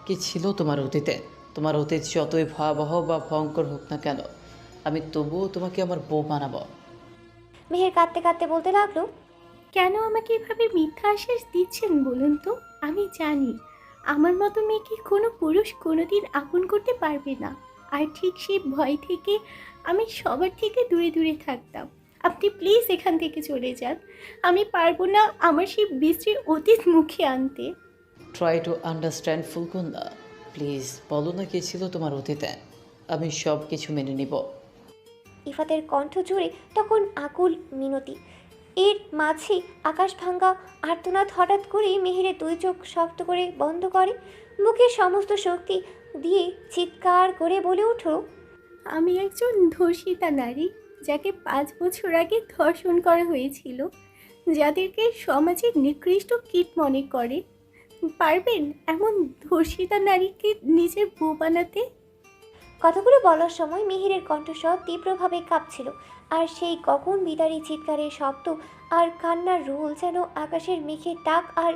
কি ছিল তোমার অতীতে? তোমার অতীত যতই ভয়াবহ বা ভয়ঙ্কর হোক না কেন, আমি তবুও তোমাকে আমার বউ বানাবো। মেহের কাঁদতে কাঁদতে বলতে লাগলো, কেন আমাকে এভাবে মিথ্যা আশ্বাস দিচ্ছেন বলুন তো? আমি জানি আমার মতো মেয়েকে কোনো পুরুষ কোনোদিন আপন করতে পারবে না। আর ঠিক সেই ভয় থেকে আমি সবার থেকে দূরে দূরে থাকতাম। আপনি প্লিজ এখান থেকে চলে যান। আমি পারবো না আমার সেই বিশ্রী অতীত মুখে আনতে। ট্রাই টু আন্ডারস্ট্যান্ড ফুলকুন্দা, প্লিজ বলো না কে ছিল তোমার অতীতে। আমি সব কিছু মেনে নিব। ইফাতের কণ্ঠ জুড়ে তখন আকুল মিনতি। এর মাঝে আকাশ ভাঙ্গা আর্তনাদ হঠাৎ করেই মেহেরের দুই চোখ শক্ত করে বন্ধ করে, বুকের সমস্ত শক্তি দিয়ে চিৎকার করে বলে উঠল, আমি একজন ধর্ষিতা নারী, যাকে ৫ বছর আগে ধর্ষণ করা হয়েছিল, যাদেরকে সমাজে নিকৃষ্ট কীট মনে করে। পারবেন এমন ধর্ষিতা নারীকে নিজের বউ বানাতে? কথাগুলো বলার সময় মিহিরের কণ্ঠস্বর তীব্রভাবে কাঁপছিল, আর সেই গগন বিদারী চিৎকারের শব্দ আর কান্নার রোল যেন আকাশের মেঘের ডাক আর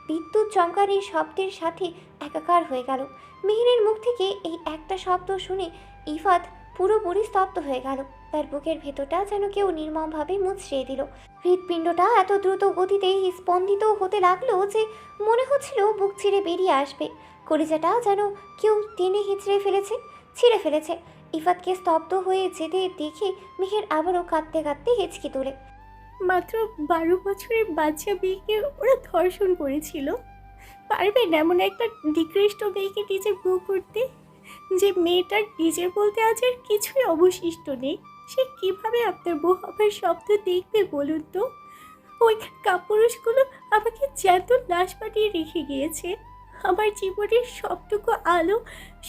বিদ্যুৎ চমকানির শব্দের সাথে একাকার হয়ে গেল। মিহিরের মুখ থেকে এই একটা শব্দ শুনে ইফাত পুরোপুরি স্তব্ধ হয়ে গেল। তার বুকের ভেতরটা যেন কেউ নির্মমভাবে মুচড়িয়ে দিল। হৃৎপিণ্ডটা এত দ্রুত গতিতে স্পন্দিত হতে লাগলো যে মনে হচ্ছিল বুক ছিঁড়ে বেরিয়ে আসবে। কলিজাটা যেন কেউ টেনে হিঁচড়ে ফেলেছে, ছিঁড়ে ফেলেছে। ইফাতকে স্তব্ধ হয়ে যেতে দেখে মেহের আবারও কাঁদতে কাঁদতে হেঁচকি তোলে। মাত্র ১২ বছরের বাচ্চা মেয়েকে ওরা ধর্ষণ করেছিল। পারবেন এমন একটা নিকৃষ্ট মেয়েকে নিজের বউ করতে, যে মেয়েটার নিজের বলতে আজ আর কিছুই অবশিষ্ট নেই? সে কিভাবে আপনার বউ হবার স্বপ্ন দেখবে বলুন তো? ওই কাপুরুষগুলো আমাকে জ্যান্ত লাশ পাঠিয়ে রেখে গিয়েছে। আমার জীবনের সবটুকু আলো,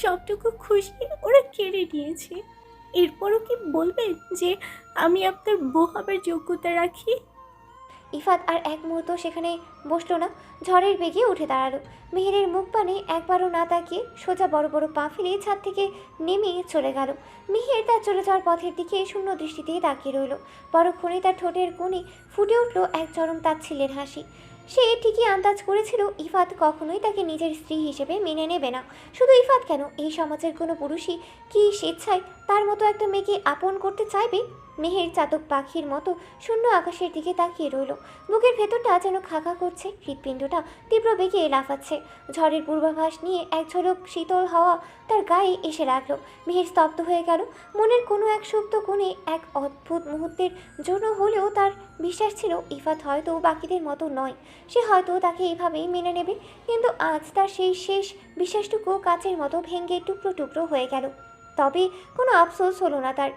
সবটুকু খুশি ওরা কেড়ে নিয়েছে। এরপরও কি বলবেন যে আমি আপনার বউ হবার যোগ্যতা রাখি? ইফাত আর এক মুহূর্ত সেখানে বসলো না, ঝড়ের বেগে উঠে দাঁড়ালো। মেহেরের মুখ পানে একবারও না তাকিয়ে সোজা বড় বড় পা ফেলে ছাদ থেকে নেমে চলে গেল। মেহের তার চলে যাওয়ার পথের দিকে শূন্য দৃষ্টিতে তাকিয়ে রইল। পরক্ষণে তার ঠোঁটের কোণে ফুটে উঠল এক চরম তাচ্ছিল্যের হাসি। সে ঠিকই আন্দাজ করেছিল ইফাত কখনোই তাকে নিজের স্ত্রী হিসেবে মেনে নেবে না। শুধু ইফাত কেন, এই সমাজের কোনো পুরুষই কি স্বেচ্ছায় তার মতো একটা মেয়েকে আপন করতে চাইবে? মেহের চাতক পাখির মতো শূন্য আকাশের দিকে তাকিয়ে রইল। বুকের ভেতরটা যেন খাঁকা করছে, হৃৎপিণ্ডটা তীব্র বেগে লাফাচ্ছে। ঝড়ের পূর্বাভাস নিয়ে এক ঝলক শীতল হাওয়া তার গায়ে এসে লাগলো। মেহের স্তব্ধ হয়ে গেল। মনের কোনো এক সুপ্ত কোণে এক অদ্ভুত মুহূর্তের জন্য হলেও তার বিশ্বাস ছিল ইফাত হয়তো বাকিদের মতো নয়, সে হয়তো তাকে এইভাবেই মেনে নেবে। কিন্তু আজ তার সেই শেষ বিশ্বাসটুকু কাচের মতো ভেঙে টুকরো টুকরো হয়ে গেল। তবে কোনো আফসোস হলো না তার।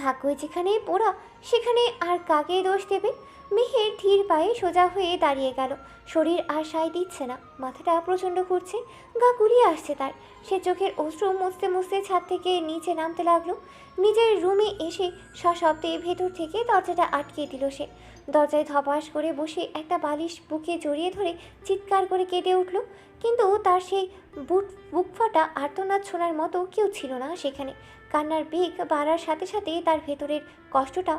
ভাগ্যই যেখানে পোড়া, সেখানে আর কাকে দোষ দেবে? মেহের ধীর পায়ে সোজা হয়ে দাঁড়িয়ে গেল। শরীর আর সায় দিচ্ছে না, মাথাটা প্রচণ্ড ঘুরছে, গা গুলিয়ে আসছে তার। সে চোখের অশ্রু মুছতে মুছতে ছাদ থেকে নিচে নামতে লাগলো। নিজের রুমে এসে সশব্দে ভেতর থেকে দরজাটা আটকে দিল সে। দরজায় ধপাস করে বসে একটা বালিশ বুকে জড়িয়ে ধরে চিৎকার করে কেঁদে উঠল। কিন্তু তার সেই বুক ফাটা আর্তনাদ শোনার মতো কেউ ছিল না সেখানে। কান্নার বেগ বাড়ার সাথে সাথে তার ভেতরের কষ্টটা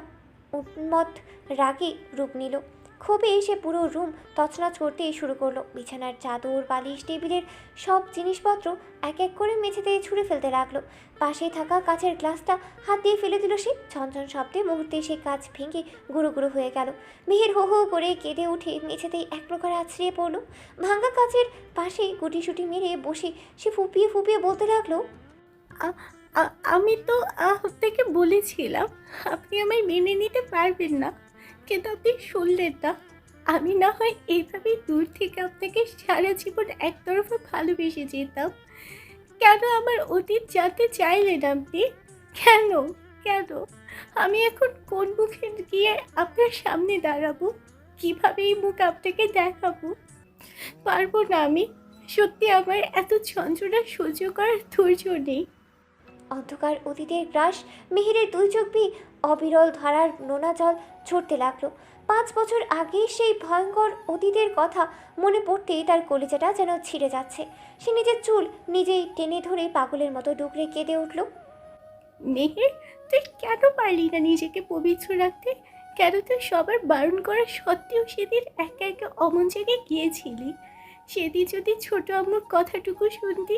উন্মত্ত রাগে রূপ নিল। ক্ষোভে এসে পুরো রুম তছনছ করতে শুরু করলো। বিছানার চাদর, বালিশ, টেবিলের সব জিনিসপত্র এক এক করে মেঝেতে ছুঁড়ে ফেলতে লাগলো। পাশে থাকা কাচের গ্লাসটা হাত দিয়ে ফেলে দিল সে। ঝনঝন শব্দে মুহূর্তে সে কাচ ভেঙে গুঁড়ো গুঁড়ো হয়ে গেল। মেহের হো হো করে কেঁদে উঠে মেঝেতেই এক প্রকার আছড়িয়ে পড়লো। ভাঙা কাচের পাশে গুটিসুটি মেরে বসে সে ফুপিয়ে ফুপিয়ে বলতে লাগলো, আমি তো আপনাকে বলেছিলাম আপনি আমায় মেনে নিতে পারবেন না, কিন্তু আপনি শুনলেন না। আমি না হয় এইভাবেই দূর থেকে আপনাকে সারা জীবন একতরফা ভালোবেসে যেতাম। কেন আমার অতীত জানতে চাইলেন আপনি? কেন কেন আমি এখন কোন মুখে গিয়ে আপনার সামনে দাঁড়াবো? কিভাবে এই মুখ আপনাকে দেখাবো? পারবো না আমি। সত্যি আমার এত যন্ত্রণা সহ্য করার ধৈর্য নেই। অন্ধকার অতীতের গ্রাস মেহেরের দুই চোখ বেয়ে অবিরল ধারার নোনা জল ঝরতে লাগলো। 5 বছর আগে সেই ভয়ঙ্কর অতীতের কথা মনে পড়তেই তার কলিজাটা যেন ছিঁড়ে যাচ্ছে। সে নিজের চুল নিজেই টেনে ধরে পাগলের মতো ডুকরে কেঁদে উঠল। মেহের, তুই কেন পারলি না নিজেকে পবিত্র রাখতে? কেন তুই সবার বারণ করা সত্ত্বেও সেদিন একা একা অমন জায়গায় গিয়েছিলি? সেদিন যদি ছোট আম্মুর কথাটুকু শুনতি,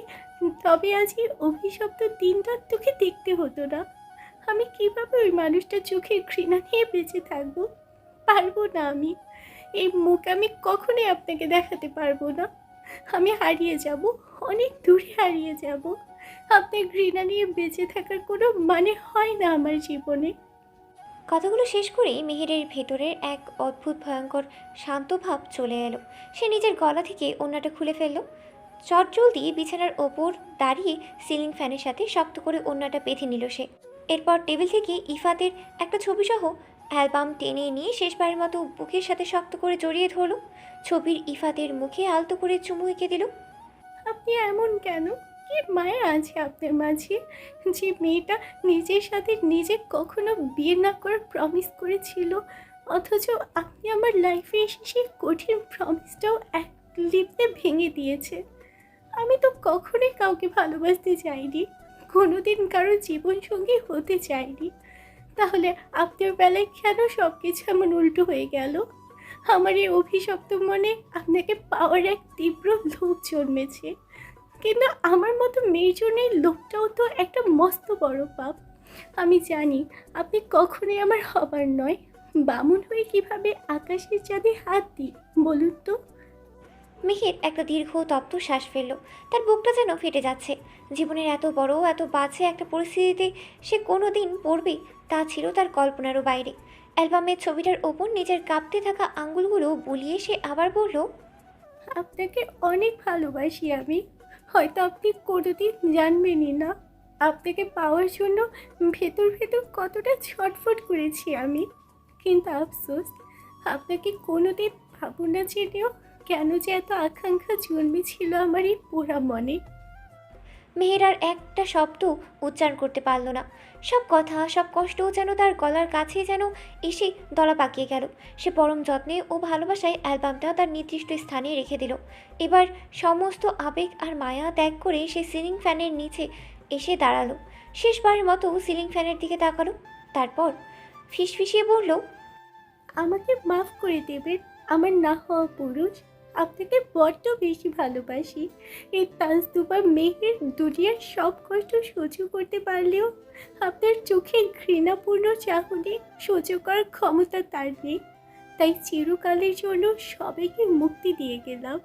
তবে আজ এই অভিশপ্ত দিনটা তোকে দেখতে হতো না। আমি কিভাবে ওই মানুষটার চোখের ঘৃণা নিয়ে বেঁচে থাকবো? পারবো না আমি। এই মুখ আমি কখনোই আপনাকে দেখাতে পারবো না। আমি হারিয়ে যাব, অনেক দূরে হারিয়ে যাব। আপনার ঘৃণা নিয়ে বেঁচে থাকার কোনো মানে হয় না আমার জীবনে। কথাগুলো শেষ করেই মেহেরের ভেতরের এক অদ্ভুত ভয়ঙ্কর শান্ত ভাব চলে এলো। সে নিজের গলা থেকে ওড়নাটা খুলে ফেলল। চটজলদি বিছানার ওপর দাঁড়িয়ে সিলিং ফ্যানের সাথে শক্ত করে ওড়নাটা বেঁধে নিল সে। এরপর টেবিল থেকে ইফাতের একটা ছবিসহ অ্যালবাম টেনে নিয়ে শেষবারের মতো বুকের সাথে শক্ত করে জড়িয়ে ধরল। ছবির ইফাতের মুখে আলতো করে চুমু এঁকে দিল। আপনি এমন কেন? কি মায়া আছে আপনার মাঝে? যে মেয়েটা নিজের সাথে নিজে কখনো বিয়ে না করার প্রমিস করেছিল, অথচ আপনি আমার লাইফে এসে সেই কঠিন প্রমিসটাও এক লিপতে ভেঙে দিয়েছে। আমি তো কখনোই কাউকে ভালোবাসতে চাইনি, কোনোদিন কারো জীবনসঙ্গী হতে চাইনি। তাহলে আপনার বেলায় কেন সব কিছু এমন উল্টো হয়ে গেল? আমার এই অভিশপ্ত মনে আপনাকে পাওয়ার এক তীব্র লোভ জন্মেছে, কিন্তু আমার মতো মেয়ের জন্য এই লোভটাও তো একটা মস্ত বড় পাপ। আমি জানি আপনি কখনোই আমার হবার নয়। বামুন হয়ে কিভাবে আকাশের চাঁদে হাত দিই বলুন তো? মেহের একটা দীর্ঘ তপ্ত শ্বাস ফেলল। তার বুকটা যেন ফেটে যাচ্ছে। জীবনের এত বড় এত বাজে একটা পরিস্থিতিতে সে কোনো দিন পড়বে তা ছিল তার কল্পনারও বাইরে। অ্যালবামের ছবিটার ওপর নিজের কাঁপতে থাকা আঙ্গুলগুলো বুলিয়ে সে আবার বলল, আপনাকে অনেক ভালোবাসি আমি। হয়তো আপনি কোনোদিন জানবেনই না আপনাকে পাওয়ার জন্য ভেতর ভেতর কতটা ছটফট করেছি আমি। কিন্তু আফসোস, আপনাকে কোনোদিন ভাবো না জেনেও কেন যে এত আকাঙ্ক্ষা জন্মেছিল আমার এই পোড়া মনে। মেহের আর একটা শব্দ উচ্চারণ করতে পারল না। সব কথা সব কষ্ট যেন তার গলার কাছে যেন এসে দলা পাকিয়ে গেল। সে পরম যত্নে ও ভালোবাসায় অ্যালবামটা তার নির্দিষ্ট স্থানে রেখে দিল। এবার সমস্ত আবেগ আর মায়া ত্যাগ করে সে সিলিং ফ্যানের নিচে এসে দাঁড়ালো। শেষবারের মতো সিলিং ফ্যানের দিকে তাকালো। তারপর ফিসফিসিয়ে বলল, আমাকে মাফ করে দেবেন আমার না হওয়া পুরুষ। আপনাকে বড্ড বেশি ভালোবাসি। এই তাজদুবা মেঘের দুনিয়ার সব কষ্ট সহ্য করতে পারলেও আপনার চোখের ঘৃণাপূর্ণ চাহনি সহ্য করার ক্ষমতা তার নেই। তাই চিরকালের জন্য সবাইকে মুক্তি দিয়ে গেলাম।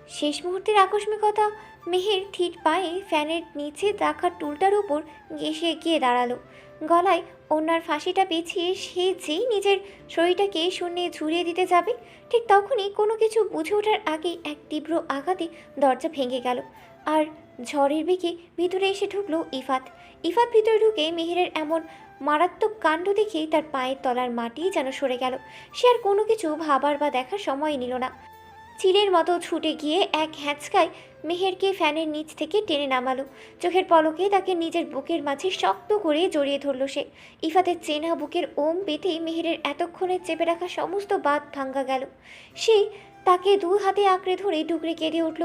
শেষ মুহূর্তের আকস্মিকতা মেহের থিট পায়ে ফ্যানের নিচে রাখা টুলটার উপর এসে গিয়ে দাঁড়ালো। গলায় ওনার ফাঁসিটা পেঁচিয়ে সে যেই নিজের শরীরটাকে শূন্যে ঝুরিয়ে দিতে যাবে, ঠিক তখনই কোনো কিছু বুঝে ওঠার আগেই এক তীব্র আঘাতে দরজা ভেঙে গেল। আর ঝড়ের বেগে ভিতরে এসে ঢুকলো ইফাত। ইফাত ভিতরে ঢুকে মেহেরের এমন মারাত্মক কাণ্ড দেখেই তার পায়ের তলার মাটি যেন সরে গেল। সে আর কোনো কিছু ভাবার বা দেখার সময় নিল না। চিলের মতো ছুটে গিয়ে এক হ্যাঁচকায় মেহেরকে ফ্যানের নিচ থেকে টেনে নামালো। চোখের পলকে তাকে নিজের বুকের মাঝে শক্ত করে জড়িয়ে ধরল সে। ইফাতের চেনা বুকের ওম পেতে মেহেরের এতক্ষণে চেপে রাখা সমস্ত বাঁধ ভাঙ্গা গেল। সে তাকে দু হাতে আঁকড়ে ধরে ডুকরে কেঁদে উঠল।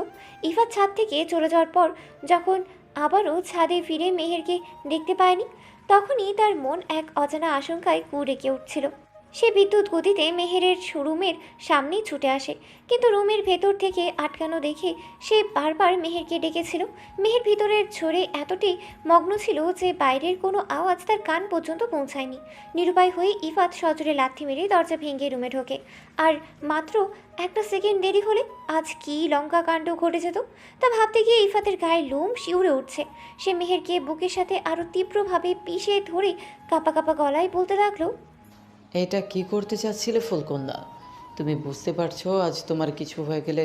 ইফাত ছাদ থেকে চলে যাওয়ার পর যখন আবারও ছাদে ফিরে মেহেরকে দেখতে পায়নি, তখনই তার মন এক অজানা আশঙ্কায় কু ডেকে উঠছিল। সে বিদ্যুৎ গতিতে মেহেরের রুমের সামনেই ছুটে আসে, কিন্তু রুমের ভেতর থেকে আটকানো দেখে সে বারবার মেহেরকে ডেকেছিল। মেহের ভিতরের ঝড়ে এতটাই মগ্ন ছিল যে বাইরের কোনো আওয়াজ তার কান পর্যন্ত পৌঁছায়নি। নিরুপায় হয়ে ইফাত সজোরে লাথি মেরে দরজা ভেঙে রুমে ঢোকে। আর মাত্র একটা সেকেন্ড দেরি হলে আজ কী লঙ্কা কাণ্ড ঘটে যেত তা ভাবতে গিয়ে ইফাতের গায়ে লোম শিউরে উঠছে। সে মেহেরকে বুকের সাথে আরও তীব্রভাবে পিষে ধরে কাঁপা কাঁপা গলায় বলতে লাগলো, এটা কি করতে চাচ্ছিলে ফুলকন্যা? তুমি বুঝতে পারছো আজ তোমার কিছু হয়ে গেলে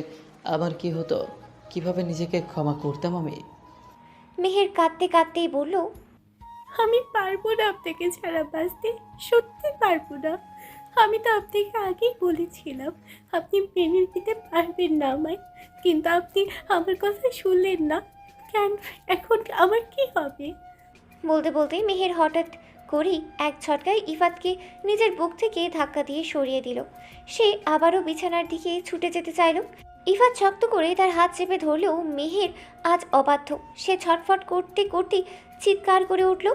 আমার কি হতো? কিভাবে নিজেকে ক্ষমা করতাম আমি? মেহের কাঁদতে কাঁদতেই বলল, আমি পারবো না আপনাকে ছাড়া বাঁচতে, সত্যি পারবো না। আমি তো আপনাকে আগেই বলেছিলাম আপনি মেনে নিতে পারবেন না আমায়, কিন্তু আপনি আমার কথা শুনলেন না কেন? এখন আমার কি হবে? বলতে বলতে মেহের হঠাৎ করেই এক ঝটকায় ইফাতকে নিজের বুক থেকে ধাক্কা দিয়ে সরিয়ে দিল। সে আবারও বিছানার দিকে ছুটে যেতে চাইল। ইফাত শক্ত করে তার হাত চেপে ধরলেও মেহের আজ অবাধ্য। সে ছটফট করতে করতে চিৎকার করে উঠল,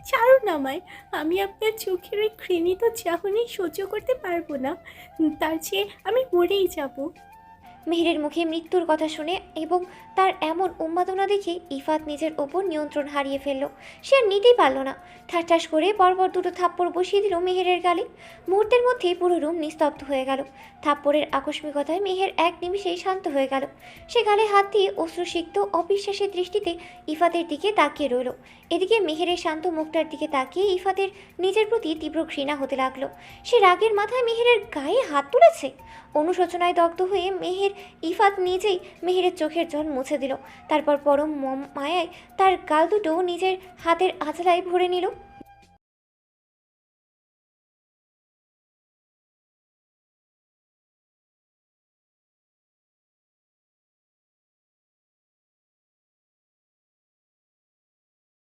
ছাড়ুন আমায়। আমি আপনার চোখের ওই ঘৃণিত চাহনি সহ্য করতে পারবো না। তার চেয়ে আমি মরেই যাব। মেহেরের মুখে মৃত্যুর কথা শুনে এবং তার এমন উন্মাদনা দেখে ইফাত নিজের ওপর নিয়ন্ত্রণ হারিয়ে ফেলল। সে আর নিতেই পারল না, ঠাস করে পরপর দুটো থাপ্পড় বসিয়ে দিল মেহেরের গালে। মুহূর্তের মধ্যেই পুরো রুম নিস্তব্ধ হয়ে গেল। থাপ্পড়ের আকস্মিকতায় মেহের এক নিমিষেই শান্ত হয়ে গেল। সে গালে হাত দিয়ে অশ্রুসিক্ত অবিশ্বাসের দৃষ্টিতে ইফাতের দিকে তাকিয়ে রইল। এদিকে মেহেরের শান্ত মুখটার দিকে তাকিয়ে ইফাতের নিজের প্রতি তীব্র ঘৃণা হতে লাগলো। সে রাগের মাথায় মেহেরের গায়ে হাত তুলেছে। অনুশোচনায় দগ্ধ হয়ে ইফাত নিজেই মেহেরের চোখের জল মুছে দিল। তারপর পরম মায়ায় তার গাল দুটো নিজের হাতের আঁচলায় ভরে নিল।